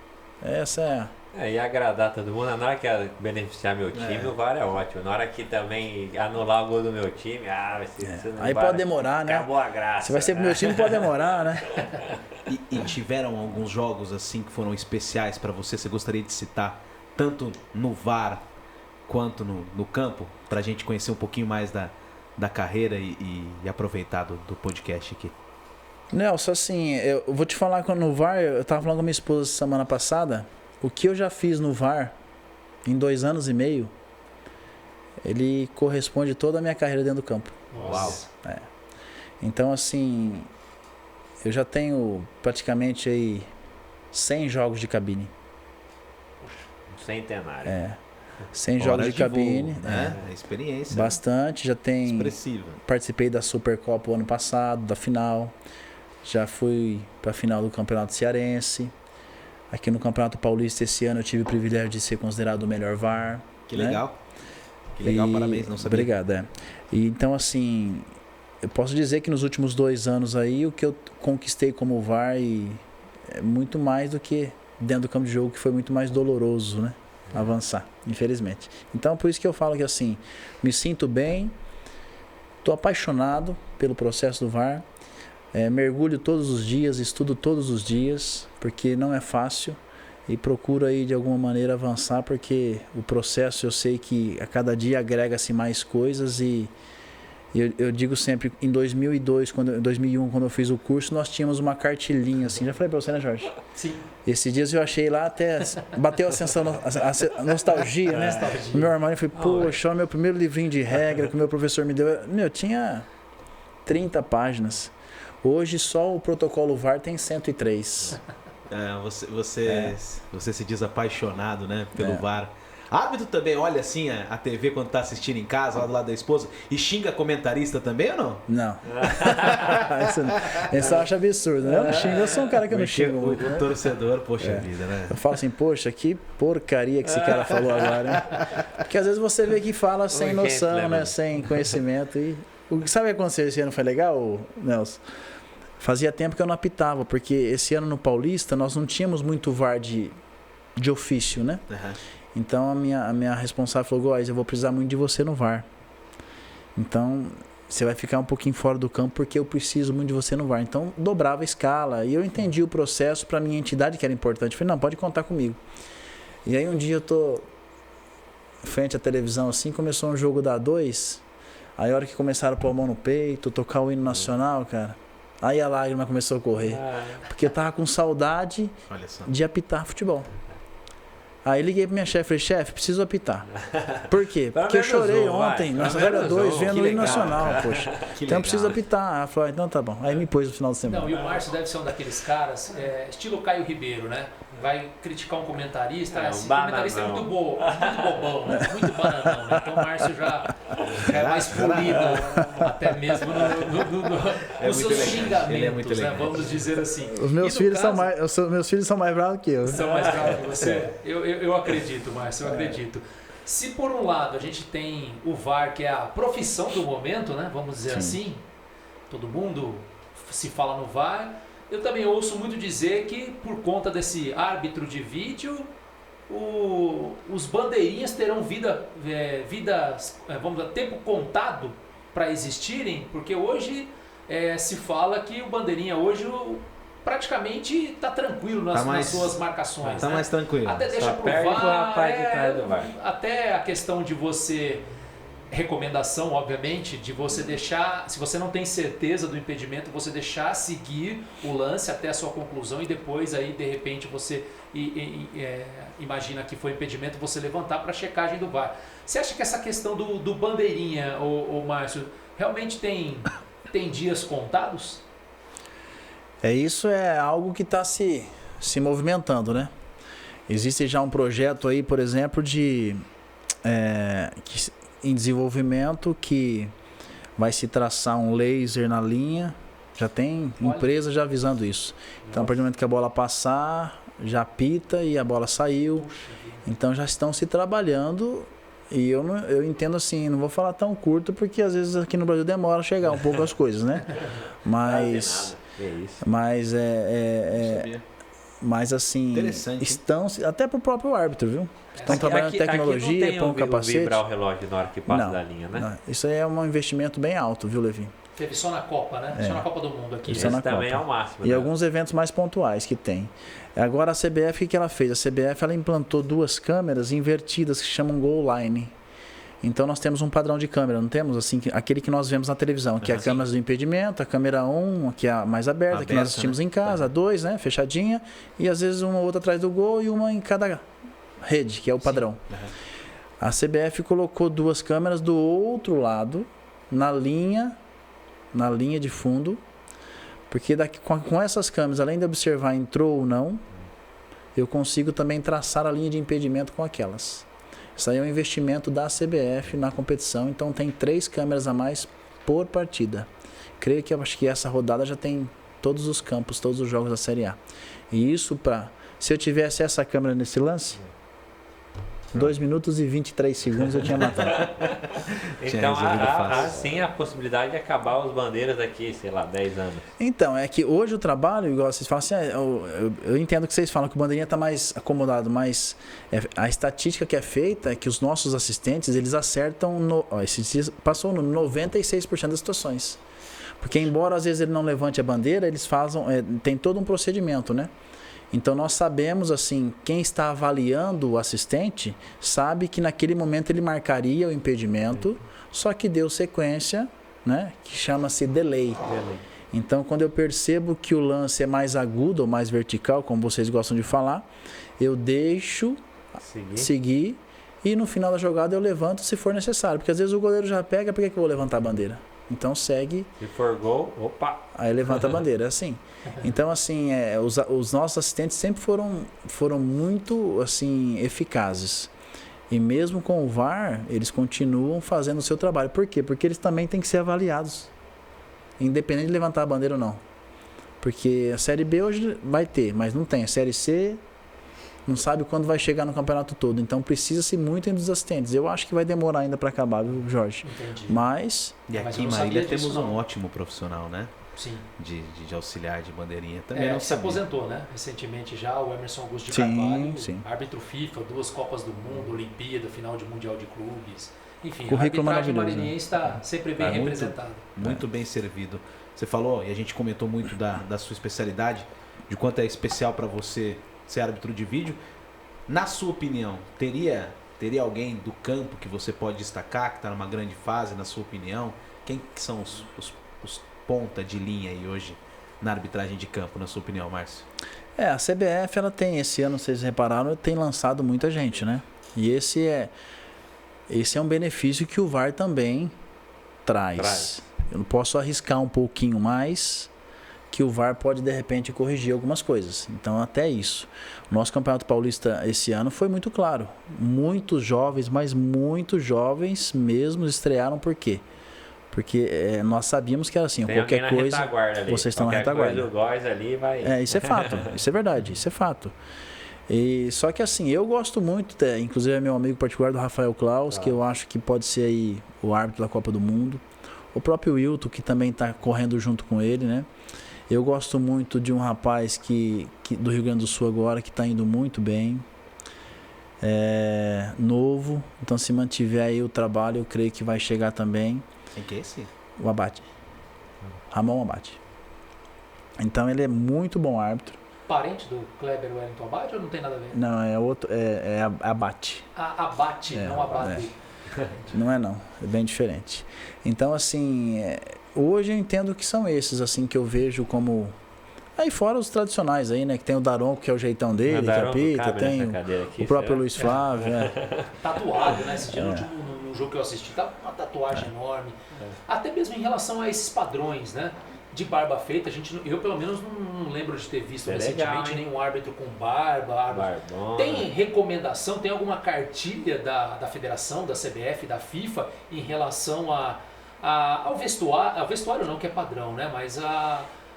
Speaker 2: Essa
Speaker 4: e agradar todo mundo. Na hora que beneficiar meu time, o VAR é ótimo. Na hora que também anular o gol do meu time, vai ser...
Speaker 2: Aí pode demorar, né?
Speaker 4: Acabou a graça.
Speaker 2: Se vai ser pro meu time, pode demorar, né?
Speaker 1: E tiveram alguns jogos assim que foram especiais pra você? Você gostaria de citar tanto no VAR quanto no campo? Pra gente conhecer um pouquinho mais da carreira e aproveitar do podcast aqui.
Speaker 2: Nelson, assim, eu vou te falar que no VAR, eu tava falando com a minha esposa semana passada, o que eu já fiz no VAR em 2 anos e meio, ele corresponde toda a minha carreira dentro do campo.
Speaker 3: Nossa.
Speaker 2: Uau! Então, assim, eu já tenho praticamente aí 100 jogos de cabine.
Speaker 4: Um centenário.
Speaker 2: 100 jogos de cabine.
Speaker 1: Voo, né? Experiência.
Speaker 2: Bastante, já tem...
Speaker 1: Expressiva.
Speaker 2: Participei da Supercopa o ano passado, da final. Já fui para a final do Campeonato Cearense. Aqui no Campeonato Paulista esse ano eu tive o privilégio de ser considerado o melhor VAR.
Speaker 1: Que
Speaker 2: né?
Speaker 1: legal. Que legal, parabéns, não sabia.
Speaker 2: Obrigado, E então, assim, eu posso dizer que nos últimos 2 anos aí, o que eu conquistei como VAR é muito mais do que dentro do campo de jogo, que foi muito mais doloroso, né? Avançar, infelizmente. Então, por isso que eu falo que, assim, me sinto bem, estou apaixonado pelo processo do VAR, mergulho todos os dias, estudo todos os dias, porque não é fácil, e procuro aí de alguma maneira avançar, porque o processo eu sei que a cada dia agrega-se mais coisas e eu digo sempre, em 2001, quando eu fiz o curso, nós tínhamos uma cartilinha assim, já falei pra você, né, Jorge?
Speaker 3: Sim.
Speaker 2: Esses dias eu achei lá, até bateu a nostalgia, né? No meu armário, eu falei, poxa, meu primeiro livrinho de regra que o meu professor me deu, tinha 30 páginas. Hoje só o protocolo VAR tem 103.
Speaker 1: Você se diz apaixonado, né, pelo VAR. Árbitro também olha assim a TV quando tá assistindo em casa, lá do lado da esposa, e xinga comentarista também ou não?
Speaker 2: Não. Isso eu acho absurdo, né? Eu não xingo, eu sou um cara que eu não xingo muito.
Speaker 1: O torcedor, poxa vida, né?
Speaker 2: Eu falo assim, poxa, que porcaria que esse cara falou agora, né? Porque às vezes você vê que fala sem noção, né? Sem conhecimento. E sabe o que aconteceu esse ano? Foi legal, Nelson? Fazia tempo que eu não apitava, porque esse ano no Paulista nós não tínhamos muito VAR de ofício, né?
Speaker 1: Uhum.
Speaker 2: Então a minha responsável falou, Góis, eu vou precisar muito de você no VAR. Então você vai ficar um pouquinho fora do campo porque eu preciso muito de você no VAR. Então dobrava a escala e eu entendi o processo para minha entidade que era importante. Eu falei, não, pode contar comigo. E aí um dia eu tô frente à televisão assim, começou um jogo da A2, aí a hora que começaram a pôr a mão no peito, tocar o hino nacional, cara, aí a lágrima começou a correr. Porque eu tava com saudade de apitar futebol. Aí liguei pra minha chefe, falei, chefe, preciso apitar. Por quê? Porque eu chorei ontem, na Regra 2, vendo o hino nacional, poxa. Então eu preciso apitar. Ela falou, então tá bom. Aí me pôs no final de semana.
Speaker 3: Não, e o Márcio deve ser um daqueles caras, estilo Caio Ribeiro, né? Vai criticar um comentarista, esse comentarista é muito bobão, né? Muito bananão, né? Então o Márcio já é mais polido, até mesmo nos seus xingamentos, né? Vamos dizer assim.
Speaker 2: Os meus filhos são mais bravos que eu.
Speaker 3: São mais bravos que você? Eu acredito, Márcio, eu acredito. Se por um lado a gente tem o VAR, que é a profissão do momento, né? Vamos dizer assim, todo mundo se fala no VAR. Eu também ouço muito dizer que por conta desse árbitro de vídeo, os bandeirinhas terão vamos dizer, tempo contado para existirem, porque hoje se fala que o bandeirinha hoje praticamente está tranquilo nas suas marcações.
Speaker 1: Está
Speaker 3: né?
Speaker 1: mais tranquilo.
Speaker 3: Até deixa pro VAR, até a questão de você... recomendação, obviamente, de você deixar, se você não tem certeza do impedimento, você deixar seguir o lance até a sua conclusão e depois aí, de repente, você imagina que foi impedimento, você levantar para a checagem do VAR. Você acha que essa questão do bandeirinha, ô Márcio, realmente tem dias contados?
Speaker 2: Isso é algo que está se movimentando, né? Existe já um projeto aí, por exemplo, em desenvolvimento que vai se traçar um laser na linha, já tem empresa já avisando isso. Então, a partir do momento que a bola passar, já apita e a bola saiu. Então, já estão se trabalhando e eu entendo assim, não vou falar tão curto porque às vezes aqui no Brasil demora a chegar um pouco as coisas, né? Mas mas assim, estão até pro próprio árbitro, viu? Estão trabalhando em tecnologia, põem um capacete.
Speaker 4: Vibrar o relógio na hora que passa da linha, né?
Speaker 2: Não. Isso aí é um investimento bem alto, viu, Levi?
Speaker 3: Teve só na Copa, né? Só na Copa do Mundo aqui.
Speaker 2: Isso
Speaker 4: também é o máximo.
Speaker 2: E alguns eventos mais pontuais que tem. Agora a CBF, o que ela fez? A CBF ela implantou 2 câmeras invertidas que chamam goal line. Então nós temos um padrão de câmera, não temos assim aquele que nós vemos na televisão, que é a câmera do impedimento, a câmera 1, que é a mais aberta, que nós assistimos em casa, a 2, né, fechadinha, e às vezes uma outra atrás do gol e uma em cada rede, que é o padrão. A CBF colocou 2 câmeras do outro lado, na linha de fundo, porque com essas câmeras, além de observar entrou ou não, eu consigo também traçar a linha de impedimento com aquelas. Isso aí é um investimento da CBF na competição, então tem 3 câmeras a mais por partida. Creio que acho que essa rodada já tem todos os campos, todos os jogos da Série A. E isso se eu tivesse essa câmera nesse lance, 2 minutos e 23 segundos eu tinha matado.
Speaker 4: Então há sim a possibilidade de acabar os bandeiras daqui, sei lá, 10 anos.
Speaker 2: Então, é que hoje o trabalho, igual vocês falam assim, eu entendo que vocês falam que o bandeirinha está mais acomodado, mas a estatística que é feita é que os nossos assistentes, eles acertam, passou no 96% das situações. Porque embora às vezes ele não levante a bandeira, eles tem todo um procedimento, né? Então nós sabemos assim, quem está avaliando o assistente sabe que naquele momento ele marcaria o impedimento, só que deu sequência, né, que chama-se delay. Então quando eu percebo que o lance é mais agudo ou mais vertical, como vocês gostam de falar, eu deixo seguir e no final da jogada eu levanto se for necessário, porque às vezes o goleiro já pega, por que eu vou levantar a bandeira? Então segue.
Speaker 4: Se for gol, opa!
Speaker 2: Aí levanta a bandeira, é assim. Então, assim, os nossos assistentes sempre foram muito assim, eficazes. E mesmo com o VAR, eles continuam fazendo o seu trabalho. Por quê? Porque eles também têm que ser avaliados, independente de levantar a bandeira ou não. Porque a Série B hoje vai ter, mas não tem. A Série C não sabe quando vai chegar no campeonato todo. Então precisa-se muito dos assistentes. Eu acho que vai demorar ainda para acabar, viu, Jorge?
Speaker 3: Entendi.
Speaker 2: Mas...
Speaker 1: E
Speaker 3: Mas
Speaker 1: aqui
Speaker 3: eu
Speaker 1: em
Speaker 3: não
Speaker 1: Marília
Speaker 3: sabia disso,
Speaker 1: temos um
Speaker 3: não.
Speaker 1: ótimo profissional, né?
Speaker 3: Sim.
Speaker 1: De auxiliar de bandeirinha. Também não
Speaker 3: Se
Speaker 1: sabia.
Speaker 3: aposentou, né? Recentemente já, o Emerson Augusto de
Speaker 2: Sim,
Speaker 3: Carvalho,
Speaker 2: sim.
Speaker 3: árbitro FIFA, 2 Copas do Mundo, Olimpíada, final de Mundial de Clubes. Enfim,
Speaker 2: Currículo
Speaker 3: a arbitragem
Speaker 2: maravilhoso,
Speaker 3: marinhense está sempre bem
Speaker 1: Tá muito-
Speaker 3: representada.
Speaker 1: Muito bem servido. Você falou, e a gente comentou muito da sua especialidade, de quanto é especial para você ser árbitro de vídeo. Na sua opinião, teria alguém do campo que você pode destacar, que está numa grande fase, na sua opinião? Quem que são os ponta de linha aí hoje na arbitragem de campo, na sua opinião, Márcio?
Speaker 2: a CBF, ela tem, esse ano, vocês repararam, tem lançado muita gente, né? E esse é um benefício que o VAR também traz. Eu não posso arriscar um pouquinho mais, que o VAR pode, de repente, corrigir algumas coisas. Então, até isso. O nosso Campeonato Paulista esse ano foi muito claro. Muitos jovens, mas muitos jovens mesmo estrearam. Por quê? Porque nós sabíamos que era assim,
Speaker 4: Tem
Speaker 2: qualquer
Speaker 4: alguém na
Speaker 2: coisa,
Speaker 4: retaguarda ali.
Speaker 2: vocês estão na
Speaker 4: Qualquer
Speaker 2: retaguarda.
Speaker 4: coisa, o Góes ali vai...
Speaker 2: Isso é fato, isso é verdade, isso é fato. E, só que assim, eu gosto muito, inclusive é meu amigo particular do Rafael Klaus, que eu acho que pode ser aí o árbitro da Copa do Mundo. O próprio Wilton, que também está correndo junto com ele, né? Eu gosto muito de um rapaz que do Rio Grande do Sul agora, que está indo muito bem. Novo, então se mantiver aí o trabalho, eu creio que vai chegar também.
Speaker 1: Quem que é esse?
Speaker 2: O Abate. Ramon Abate. Então ele é muito bom árbitro.
Speaker 3: Parente do Kleber Wellington Abate ou não tem nada a ver?
Speaker 2: Não, é outro, é Abate.
Speaker 3: Abate, não Abate.
Speaker 2: Não é não, é bem diferente. Então assim, hoje eu entendo que são esses assim que eu vejo como... Aí fora os tradicionais aí, né? Que tem o Daronco, que é o jeitão dele, que apita, tem
Speaker 4: aqui,
Speaker 2: o próprio
Speaker 4: será?
Speaker 2: Luiz Flávio,
Speaker 3: Tatuado, né? Esse dia no jogo que eu assisti, tá uma tatuagem enorme. Até mesmo em relação a esses padrões, né? De barba feita, eu pelo menos não lembro de ter visto recentemente nenhum árbitro com barba. Tem recomendação, tem alguma cartilha da federação, da CBF, da FIFA em relação ao vestuário? Ao vestuário não, que é padrão, né? Mas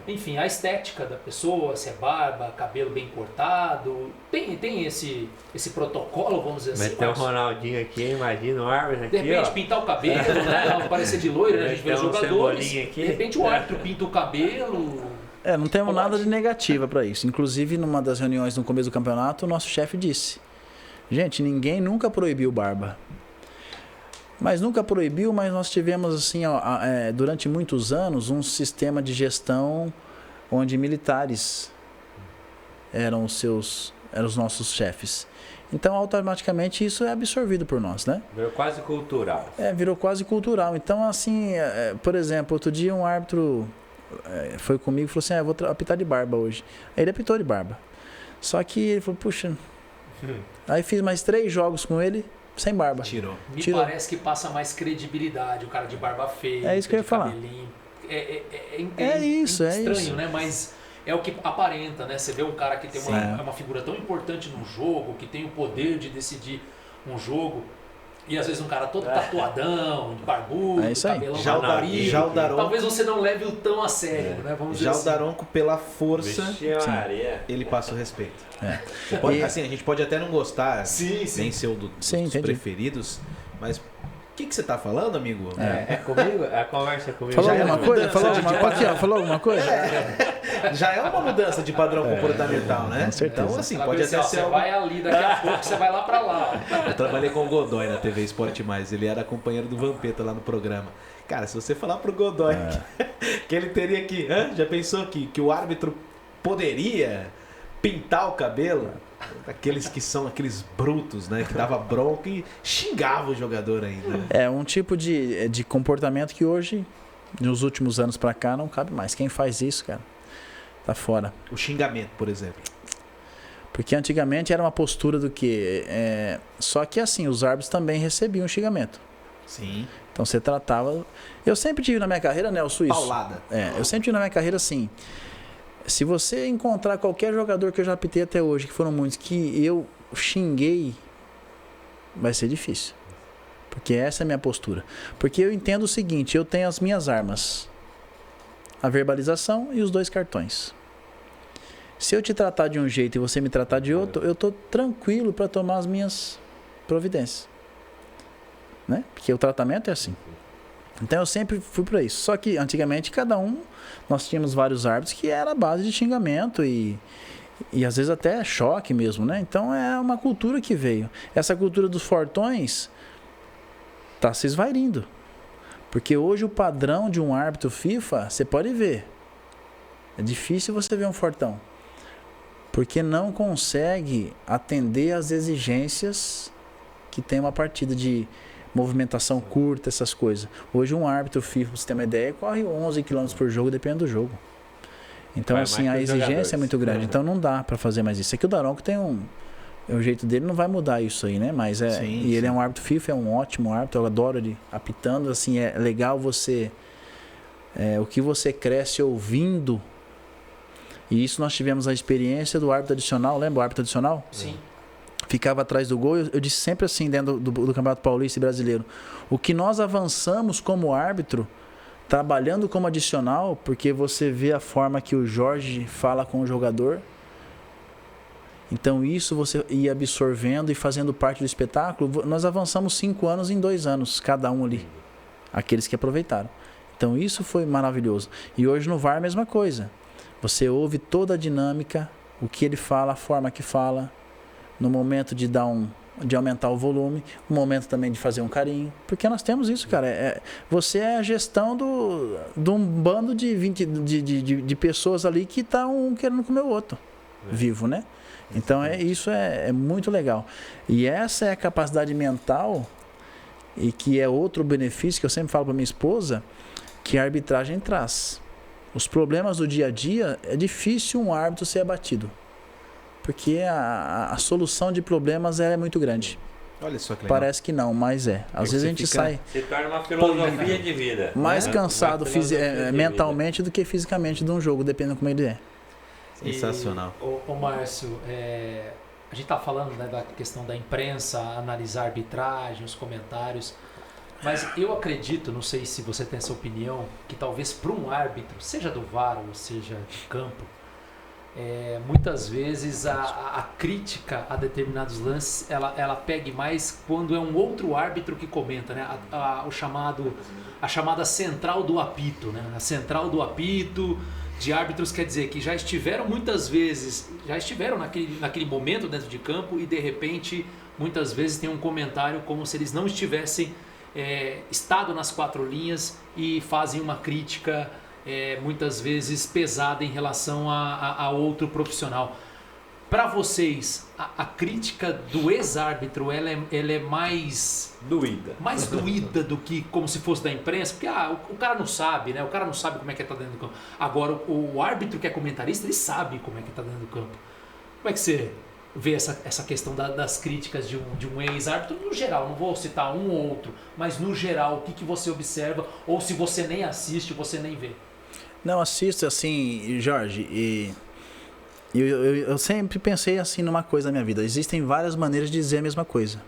Speaker 3: enfim, a estética da pessoa, se é barba, cabelo bem cortado, tem esse protocolo, vamos dizer assim.
Speaker 4: Mas tem o Ronaldinho aqui, imagina o árbitro aqui,
Speaker 3: de repente pintar o cabelo, né? Parecer de loiro, né? A gente vê os jogadores.
Speaker 4: Aqui.
Speaker 3: De repente o árbitro pinta o cabelo.
Speaker 2: não temos nada de negativa para isso. Inclusive, numa das reuniões no começo do campeonato, o nosso chefe disse: gente, ninguém nunca proibiu barba. Mas nunca proibiu, mas nós tivemos assim, durante muitos anos, um sistema de gestão onde militares eram os nossos chefes. Então, automaticamente, isso é absorvido por nós, né?
Speaker 4: Virou quase cultural.
Speaker 2: Virou quase cultural. Então, assim, por exemplo, outro dia um árbitro foi comigo e falou assim, eu vou apitar de barba hoje. Aí ele apitou de barba. Só que ele falou, puxa... Aí fiz mais 3 jogos com ele, sem barba.
Speaker 1: Tirou.
Speaker 3: Me parece que passa mais credibilidade, o cara de barba feia.
Speaker 2: É isso que eu ia falar.
Speaker 3: Isso,
Speaker 2: é
Speaker 3: estranho,
Speaker 2: isso.
Speaker 3: Né? Mas é o que aparenta, né? Você vê um cara que tem uma figura tão importante no jogo, que tem o poder de decidir um jogo, e às vezes um cara todo tatuadão, barbudo, cabelão comprido.
Speaker 1: Já o Daronco,
Speaker 3: talvez você não leve o tão a sério, né? Vamos dizer assim.
Speaker 1: o Daronco, pela força, ele passa o respeito. Assim, a gente pode até não gostar, nem ser dos preferidos, mas o que você tá falando, amigo?
Speaker 4: É comigo? A conversa é comigo.
Speaker 2: Falou alguma coisa? Falou alguma coisa?
Speaker 1: Já é uma mudança de padrão comportamental, né?
Speaker 2: Com certeza.
Speaker 1: Então, assim, pode até ser...
Speaker 3: Você vai ali, daqui a pouco você vai lá pra lá.
Speaker 1: Eu trabalhei com o Godoy na TV Esporte Mais, ele era companheiro do Vampeta lá no programa. Cara, se você falar pro Godoy que ele teria que... Já pensou que o árbitro poderia pintar o cabelo? Aqueles que são aqueles brutos, né? Que dava bronca e xingava o jogador ainda.
Speaker 2: É um tipo de comportamento que hoje, nos últimos anos pra cá, não cabe mais. Quem faz isso, cara, tá fora.
Speaker 1: O xingamento, por exemplo.
Speaker 2: Porque antigamente era uma postura do que... Só que assim, os árbitros também recebiam xingamento.
Speaker 1: Sim.
Speaker 2: Então você tratava... Eu sempre tive na minha carreira, Nelson, isso.
Speaker 1: Paulada.
Speaker 2: Eu sempre tive na minha carreira assim... Se você encontrar qualquer jogador que eu já apitei até hoje, que foram muitos, que eu xinguei, vai ser difícil. Porque essa é a minha postura. Porque eu entendo o seguinte, eu tenho as minhas armas. A verbalização e os 2 cartões. Se eu te tratar de um jeito e você me tratar de outro, eu estou tranquilo para tomar as minhas providências. Né? Porque o tratamento é assim. Então eu sempre fui para isso. Só que antigamente nós tínhamos vários árbitros que era a base de xingamento e às vezes até choque mesmo, né? Então é uma cultura que veio. Essa cultura dos fortões está se esvairindo. Porque hoje o padrão de um árbitro FIFA, você pode ver. É difícil você ver um fortão. Porque não consegue atender às exigências que tem uma partida de movimentação curta, essas coisas. Hoje um árbitro FIFA, pra você ter uma ideia, corre 11 km por jogo, depende do jogo. Então assim, a exigência é muito grande. Então não dá para fazer mais isso. Aqui o Daronco tem o jeito dele não vai mudar isso aí, né? Mas ele é um árbitro FIFA, é um ótimo árbitro, eu adoro ele apitando, assim, é legal você o que você cresce ouvindo. E isso nós tivemos a experiência do árbitro adicional, lembra o árbitro adicional?
Speaker 3: Sim.
Speaker 2: Ficava atrás do gol, eu disse sempre assim dentro do Campeonato Paulista e Brasileiro, o que nós avançamos como árbitro, trabalhando como adicional, porque você vê a forma que o Jorge fala com o jogador, então isso você ia absorvendo e fazendo parte do espetáculo. Nós avançamos 5 anos em 2 anos, cada um ali, aqueles que aproveitaram. Então isso foi maravilhoso. E hoje no VAR a mesma coisa, você ouve toda a dinâmica, o que ele fala, a forma que fala, no momento de de aumentar o volume, o momento também de fazer um carinho, porque nós temos isso, cara. Você é a gestão de um bando de 20 de pessoas ali que estão um querendo comer o outro, vivo, né? Então isso é muito legal. E essa é a capacidade mental, e que é outro benefício que eu sempre falo para minha esposa, que a arbitragem traz. Os problemas do dia a dia, é difícil um árbitro ser abatido. Porque a solução de problemas é muito grande.
Speaker 1: Olha só que legal.
Speaker 2: Parece que não, mas é. Às vezes a gente sai
Speaker 4: se torna uma filosofia de vida.
Speaker 2: mais cansado mentalmente do que fisicamente de um jogo, dependendo como ele é.
Speaker 1: Sensacional.
Speaker 3: Ô Márcio, a gente tá falando, né, da questão da imprensa, analisar a arbitragem, os comentários. Mas eu acredito, não sei se você tem essa opinião, que talvez para um árbitro, seja do VAR ou seja de campo, muitas vezes a crítica a determinados lances ela pegue mais quando é um outro árbitro que comenta, né? A chamada central do apito, né? A central do apito de árbitros, quer dizer que já estiveram muitas vezes, naquele momento dentro de campo e de repente muitas vezes tem um comentário como se eles não estivessem estado nas 4 linhas e fazem uma crítica muitas vezes pesada em relação a outro profissional. Para vocês, a crítica do ex-árbitro ela é mais doída do que como se fosse da imprensa, porque o cara não sabe, né? O cara não sabe como é que tá dentro do campo. Agora, o árbitro que é comentarista, ele sabe como é que tá dentro do campo. Como é que você vê essa questão das críticas de um ex-árbitro no geral? Não vou citar um ou outro, mas no geral, o que você observa? Ou se você nem assiste, você nem vê?
Speaker 2: Não, assisto assim, Jorge, e eu sempre pensei assim numa coisa na minha vida. Existem várias maneiras de dizer a mesma coisa.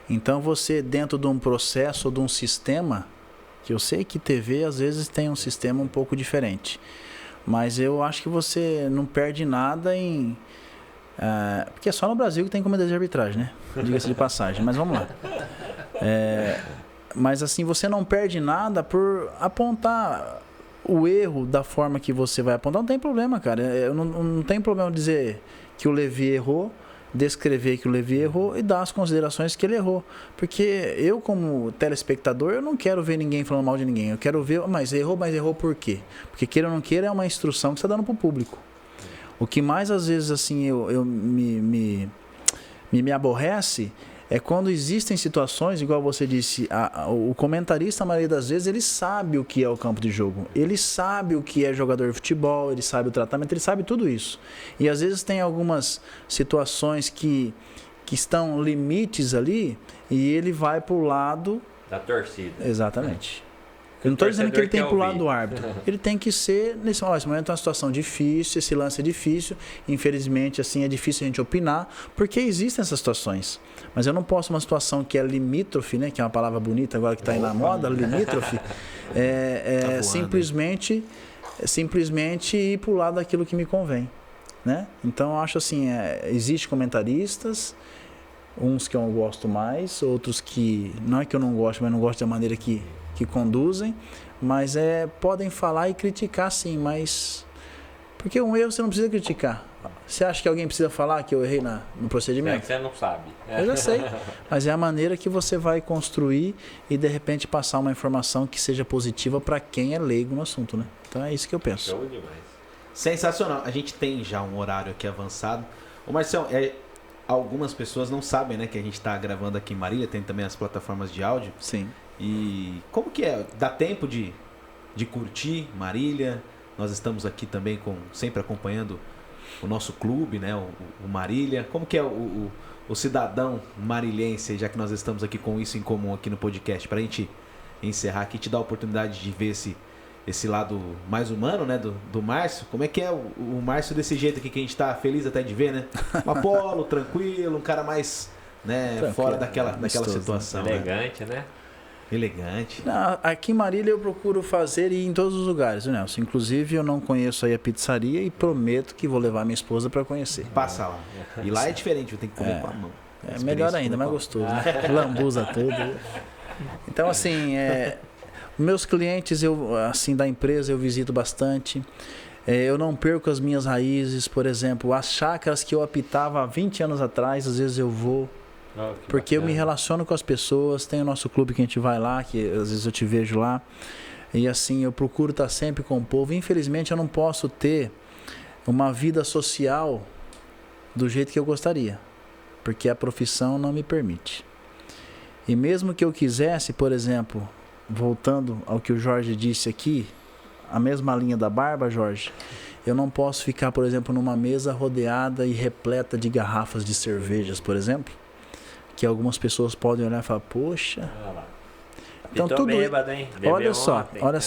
Speaker 2: Então você, dentro de um processo ou de um sistema, que eu sei que TV às vezes tem um sistema um pouco diferente, mas eu acho que você não perde nada em... porque é só no Brasil que tem comida de arbitragem, né? Diga-se de passagem, mas vamos lá. Mas assim, você não perde nada por apontar o erro da forma que você vai apontar. Não tem problema, cara. Eu não tenho problema dizer que o Levi errou, descrever que o Levi errou e dar as considerações que ele errou. Porque eu, como telespectador, eu não quero ver ninguém falando mal de ninguém. Eu quero ver, mas errou por quê? Porque queira ou não queira, é uma instrução que você está dando para o público. O que mais, às vezes, assim, me aborrece é quando existem situações, igual você disse, o comentarista, a maioria das vezes, ele sabe o que é o campo de jogo. Ele sabe o que é jogador de futebol, ele sabe o tratamento, ele sabe tudo isso. E às vezes tem algumas situações que estão limites ali e ele vai para o lado...
Speaker 4: da torcida.
Speaker 2: Exatamente. Eu não estou dizendo que ele tem que pular
Speaker 4: ouvir.
Speaker 2: do árbitro. Ele tem que ser, esse momento é uma situação difícil, esse lance é difícil. Infelizmente, assim, é difícil a gente opinar, porque existem essas situações. Mas eu não posso, uma situação que é limítrofe, né, que é uma palavra bonita agora que está aí na moda, limítrofe,
Speaker 1: Tá
Speaker 2: simplesmente ir para o lado daquilo que me convém. Né? Então, eu acho assim, existe comentaristas, uns que eu gosto mais, outros que, não é que eu não gosto, mas não gosto da maneira que conduzem, mas podem falar e criticar sim, mas porque um erro você não precisa criticar. Você acha que alguém precisa falar que eu errei no procedimento?
Speaker 4: É que você não sabe.
Speaker 2: Eu já sei, mas é a maneira que você vai construir e de repente passar uma informação que seja positiva para quem é leigo no assunto, né? Então é isso que eu penso.
Speaker 4: Show demais.
Speaker 1: Sensacional. A gente tem já um horário aqui avançado. Ô Marcião, algumas pessoas não sabem, né, que a gente está gravando aqui em Marília, tem também as plataformas de áudio.
Speaker 2: Sim.
Speaker 1: E como que é? Dá tempo de curtir Marília? Nós estamos aqui também sempre acompanhando o nosso clube, né? O Marília. Como que é o cidadão marilhense, já que nós estamos aqui com isso em comum aqui no podcast, para a gente encerrar aqui, te dar a oportunidade de ver esse lado mais humano, né, do Márcio. Como é que é o Márcio desse jeito aqui que a gente tá feliz até de ver, né? Um Apolo, tranquilo, um cara mais, né,
Speaker 2: Tranquilo,
Speaker 1: fora daquela
Speaker 2: amistoso,
Speaker 1: situação, né?
Speaker 4: Elegante, né?
Speaker 1: Elegante.
Speaker 2: Aqui em Marília eu procuro fazer e ir em todos os lugares, né, Nelson? Inclusive eu não conheço aí a pizzaria e prometo que vou levar minha esposa para conhecer.
Speaker 1: Passa lá. E lá é diferente, eu tenho que comer com a mão.
Speaker 2: É melhor ainda, mais gostoso, né? Lambuza tudo. Então, assim, meus clientes assim, da empresa eu visito bastante. Eu não perco as minhas raízes, por exemplo, as chácaras que eu apitava há 20 anos atrás, às vezes eu vou. Porque eu me relaciono com as pessoas, tem o nosso clube que a gente vai lá, que às vezes eu te vejo lá. E assim, eu procuro estar sempre com o povo. Infelizmente, eu não posso ter uma vida social do jeito que eu gostaria, porque a profissão não me permite. E mesmo que eu quisesse, por exemplo, voltando ao que o Jorge disse aqui, a mesma linha da barba, Jorge, eu não posso ficar, por exemplo, numa mesa rodeada e repleta de garrafas de cervejas, por exemplo, que algumas pessoas podem olhar e falar, poxa...
Speaker 4: Então tudo bêbado, hein?
Speaker 2: Olha só,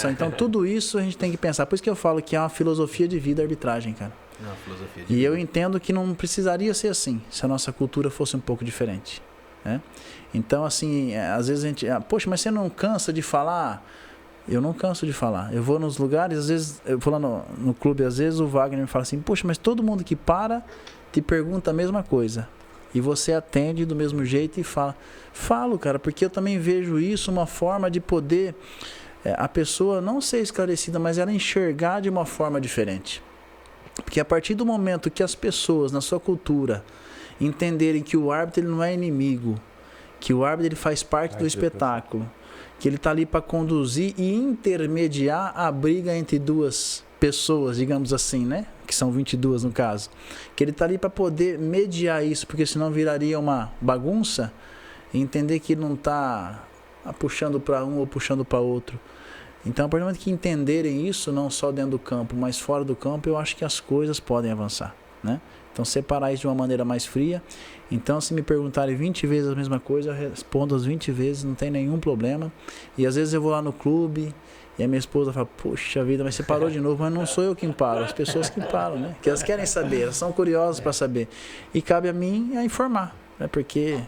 Speaker 2: então tudo isso a gente tem que pensar. Por isso que eu falo que é uma filosofia de vida a arbitragem, cara.
Speaker 1: Não, filosofia de
Speaker 2: E
Speaker 1: vida.
Speaker 2: eu entendo que não precisaria ser assim, se a nossa cultura fosse um pouco diferente, né? Então, assim, às vezes a gente... Poxa, mas você não cansa de falar? Eu não canso de falar. Eu vou nos lugares, às vezes, eu vou lá no clube, às vezes o Wagner me fala assim, poxa, mas todo mundo que para te pergunta a mesma coisa. E você atende do mesmo jeito e fala. Falo, cara, porque eu também vejo isso uma forma de poder a pessoa não ser esclarecida, mas ela enxergar de uma forma diferente. Porque a partir do momento que as pessoas, na sua cultura, entenderem que o árbitro ele não é inimigo, que o árbitro ele faz parte do espetáculo, que ele está ali para conduzir e intermediar a briga entre duas pessoas, digamos assim, né? Que são 22 no caso. Que ele está ali para poder mediar isso, porque senão viraria uma bagunça, e entender que ele não está puxando para um ou puxando para outro. Então, a partir do momento que entenderem isso, não só dentro do campo, mas fora do campo, eu acho que as coisas podem avançar, né? Então, separar isso de uma maneira mais fria. Então, se me perguntarem 20 vezes a mesma coisa, eu respondo as 20 vezes, não tem nenhum problema. E às vezes eu vou lá no clube e a minha esposa fala, poxa vida, mas você parou de novo. Mas não sou eu quem paro, as pessoas que param, né? Que elas querem saber, elas são curiosas para saber. E cabe a mim a informar, né? Porque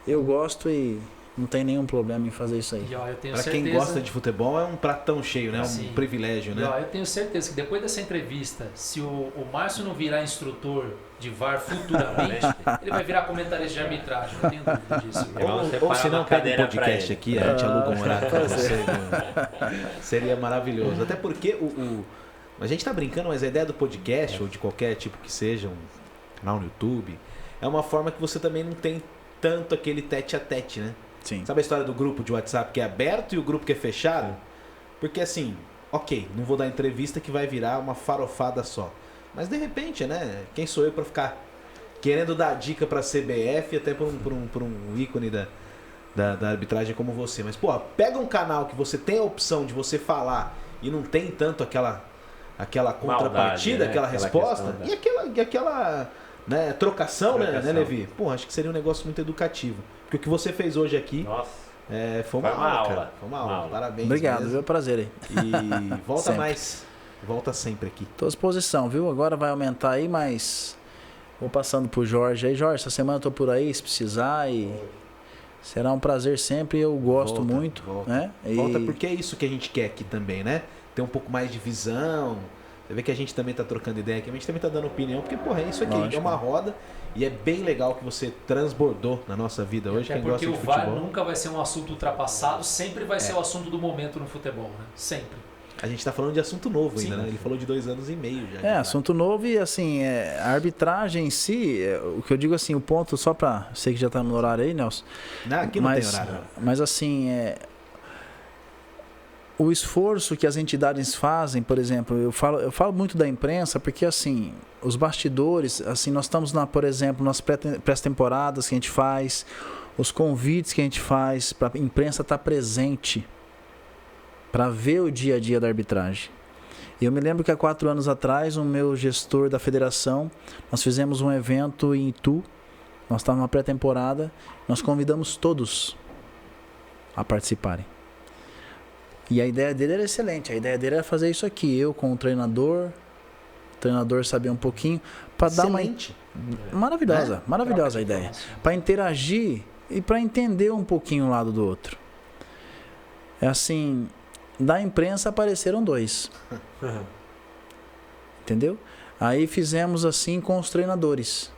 Speaker 2: eu gosto e não tem nenhum problema em fazer isso aí.
Speaker 3: E, ó, eu tenho
Speaker 1: Pra
Speaker 3: certeza...
Speaker 1: quem gosta de futebol é um pratão cheio, né?
Speaker 3: Sim.
Speaker 1: Um privilégio,
Speaker 3: E,
Speaker 1: né?
Speaker 3: ó, eu tenho certeza que depois dessa entrevista, se o Márcio não virar instrutor de VAR futuramente, ele vai virar comentarista de arbitragem, não tenho dúvida disso.
Speaker 1: Ou se não, pega um podcast aqui, a gente aluga um horário pra você.
Speaker 2: é.
Speaker 1: Seria maravilhoso. Até porque a gente tá brincando, mas a ideia do podcast, ou de qualquer tipo que seja, um canal no YouTube, é uma forma que você também não tem tanto aquele tete a tete, né?
Speaker 2: Sim.
Speaker 1: Sabe a história do grupo de WhatsApp que é aberto e o grupo que é fechado? Porque assim, ok, não vou dar entrevista que vai virar uma farofada só. Mas de repente, né? Quem sou eu pra ficar querendo dar dica pra CBF, até por um ícone da arbitragem como você. Mas, pô, pega um canal que você tem a opção de você falar e não tem tanto aquela contrapartida,
Speaker 4: né?
Speaker 1: aquela resposta,
Speaker 4: questão
Speaker 1: e aquela trocação, né,
Speaker 4: Trocação.
Speaker 1: Levi? Pô, acho que seria um negócio muito educativo. Porque o que você fez hoje aqui,
Speaker 4: Nossa.
Speaker 1: Foi uma aula, cara. Foi uma aula. Parabéns.
Speaker 2: Obrigado, viu? Prazer aí.
Speaker 1: E volta
Speaker 2: sempre.
Speaker 1: mais. Volta sempre aqui.
Speaker 2: Tô à disposição, viu? Agora vai aumentar aí, mas vou passando pro Jorge aí. Jorge, essa semana eu tô por aí, se precisar, e será um prazer sempre. Eu gosto muito. Né?
Speaker 1: Volta porque é isso que a gente quer aqui também, né? Ter um pouco mais de visão. Você vê que a gente também tá trocando ideia aqui, a gente também tá dando opinião, porque, porra, é isso aqui, é uma roda e é bem legal que você transbordou na nossa vida hoje.
Speaker 3: Quem gosta de futebol. Porque o VAR nunca vai ser um assunto ultrapassado, sempre vai ser o assunto do momento no futebol, né? Sempre.
Speaker 1: A gente tá falando de assunto novo ainda, né? Ele falou de 2 anos e meio já.
Speaker 2: Assunto novo e, assim, a arbitragem em si, o que eu digo assim, o ponto, só pra... Sei que já tá no horário aí, Nelson.
Speaker 1: Não, aqui não tem horário.
Speaker 2: Mas, assim, o esforço que as entidades fazem, por exemplo, eu falo muito da imprensa, porque, assim, os bastidores, assim, nós estamos, por exemplo, nas pré-temporadas que a gente faz, os convites que a gente faz para a imprensa estar presente, para ver o dia a dia da arbitragem. E eu me lembro que há 4 anos atrás, o meu gestor da federação, nós fizemos um evento em Itu, nós estávamos na pré-temporada, nós convidamos todos a participarem. E a ideia dele era excelente, a ideia dele era fazer isso aqui, eu com o treinador saber um pouquinho, para dar uma... Maravilhosa a ideia, para interagir e para entender um pouquinho um lado do outro. É assim, da imprensa apareceram 2. Entendeu? Aí fizemos assim com os treinadores.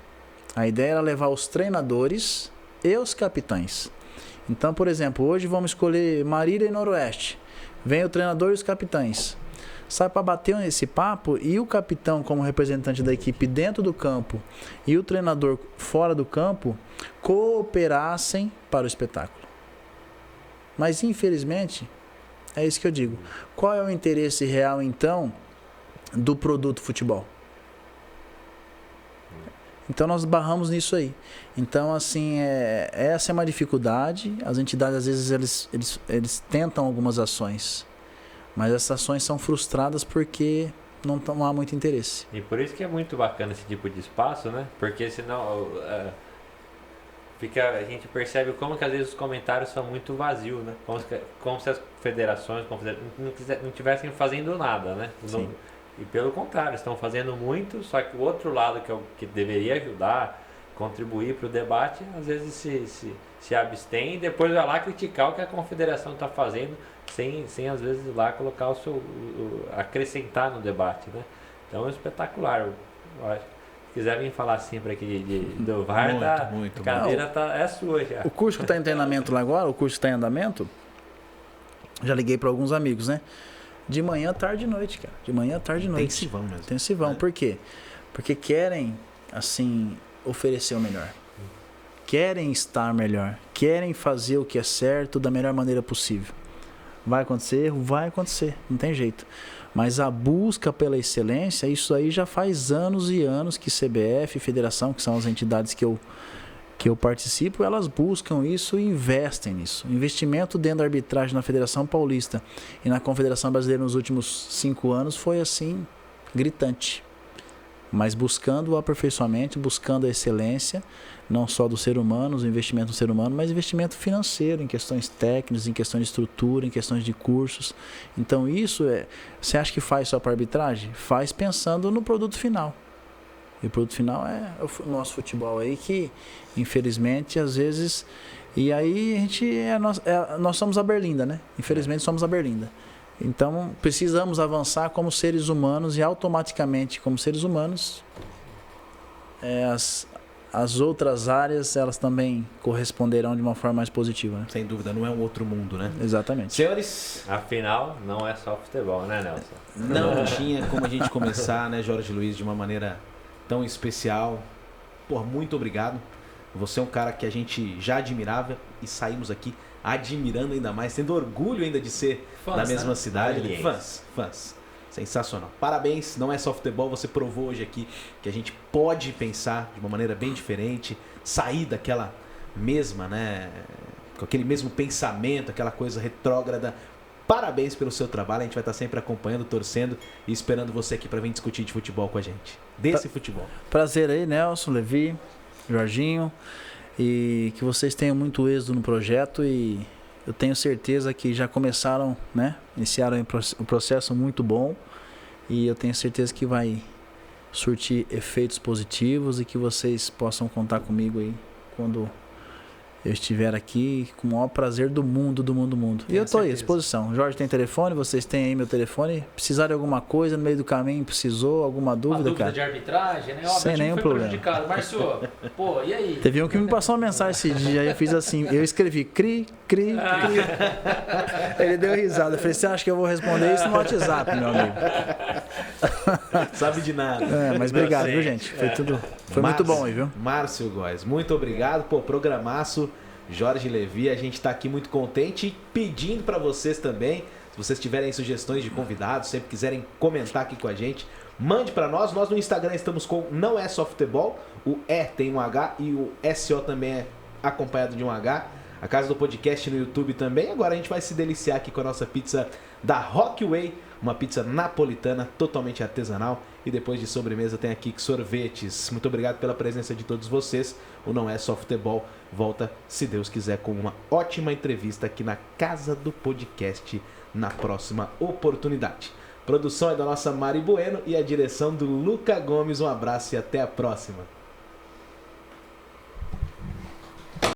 Speaker 2: A ideia era levar os treinadores e os capitães. Então, por exemplo, hoje vamos escolher Marília e Noroeste. Vem o treinador e os capitães. Sai para bater esse papo e o capitão, como representante da equipe dentro do campo, e o treinador fora do campo, cooperassem para o espetáculo. Mas, infelizmente, é isso que eu digo. Qual é o interesse real, então, do produto futebol? Então, nós barramos nisso aí. Então, assim, essa é uma dificuldade. As entidades, às vezes, eles tentam algumas ações, mas essas ações são frustradas porque não há muito interesse.
Speaker 4: E por isso que é muito bacana esse tipo de espaço, né? Porque senão a gente percebe como que às vezes os comentários são muito vazios, né? Como se as federações não estivessem fazendo nada, né? Não, e pelo contrário, estão fazendo muito, só que o outro lado que deveria ajudar, contribuir para o debate, às vezes se abstém e depois vai lá criticar o que a confederação está fazendo, sem às vezes ir lá colocar acrescentar no debate, né? Então é espetacular. Eu acho. Se quiser vir falar sempre aqui do VAR, a cadeira é sua já.
Speaker 2: O curso que está em treinamento lá agora, o curso que está em andamento, já liguei para alguns amigos, né? De manhã, tarde e noite, cara. De manhã, tarde e noite.
Speaker 1: Intensivão mesmo.
Speaker 2: Intensivão. Por quê? Porque querem, assim, oferecer o melhor. Querem estar melhor. Querem fazer o que é certo da melhor maneira possível. Vai acontecer? Vai acontecer. Não tem jeito. Mas a busca pela excelência, isso aí já faz anos e anos que CBF, Federação, que são as entidades que eu participo, elas buscam isso e investem nisso. O investimento dentro da arbitragem na Federação Paulista e na Confederação Brasileira nos últimos 5 anos foi assim, gritante. Mas buscando o aperfeiçoamento, buscando a excelência, não só do ser humano, o investimento no ser humano, mas investimento financeiro, em questões técnicas, em questões de estrutura, em questões de cursos. Então isso você acha que faz só para arbitragem? Faz pensando no produto final. E o produto final é o nosso futebol aí, que infelizmente às vezes... E aí a gente nós somos a Berlinda, né? Infelizmente somos a Berlinda. Então precisamos avançar como seres humanos e automaticamente como seres humanos as outras áreas elas também corresponderão de uma forma mais positiva, né?
Speaker 1: Sem dúvida, não é um outro mundo, né?
Speaker 2: Exatamente.
Speaker 1: Senhores,
Speaker 4: afinal não é só futebol, né, Nelson?
Speaker 1: Não tinha como a gente começar, né, Jorge Luiz, de uma maneira tão especial. Porra, muito obrigado. Você é um cara que a gente já admirava e saímos aqui admirando ainda mais, tendo orgulho ainda de ser da mesma cidade. Fãs. Sensacional. Parabéns, não é só futebol, você provou hoje aqui que a gente pode pensar de uma maneira bem diferente, sair daquela mesma, né, com aquele mesmo pensamento, aquela coisa retrógrada. Parabéns pelo seu trabalho, a gente vai estar sempre acompanhando, torcendo e esperando você aqui para vir discutir de futebol com a gente. Desse futebol.
Speaker 2: Prazer aí, Nelson, Levi, Jorginho, e que vocês tenham muito êxito no projeto e eu tenho certeza que já começaram, né? Iniciaram um processo muito bom e eu tenho certeza que vai surtir efeitos positivos e que vocês possam contar comigo aí quando eu estiver aqui com o maior prazer do mundo. E eu estou aí à disposição. O Jorge tem telefone, vocês têm aí meu telefone. Precisar de alguma coisa no meio do caminho, precisou, alguma dúvida,
Speaker 3: dúvida
Speaker 2: cara?
Speaker 3: de arbitragem, né? Ó,
Speaker 2: sem nenhum problema.
Speaker 3: Márcio, pô, e aí?
Speaker 2: Teve um que me passou uma mensagem esse dia, eu fiz assim, eu escrevi cri. Ele deu risada. Eu falei, você acha que eu vou responder isso no WhatsApp, meu amigo?
Speaker 1: Sabe de nada.
Speaker 2: Mas obrigado, viu, gente? Foi muito bom aí, viu?
Speaker 1: Márcio Góes, muito obrigado. Pô, programaço. Jorge Levi, a gente está aqui muito contente e pedindo para vocês também, se vocês tiverem sugestões de convidados, sempre quiserem comentar aqui com a gente, mande para nós. Nós no Instagram estamos com Não É Só Futebol, o E tem um H e o SO também é acompanhado de um H. A Casa do Podcast no YouTube também. Agora a gente vai se deliciar aqui com a nossa pizza da Rockway, uma pizza napolitana totalmente artesanal. E depois de sobremesa tem aqui sorvetes. Muito obrigado pela presença de todos vocês. O Não É Só Futebol volta, se Deus quiser, com uma ótima entrevista aqui na Casa do Podcast na próxima oportunidade. A produção é da nossa Mari Bueno e a direção do Luca Gomes. Um abraço e até a próxima.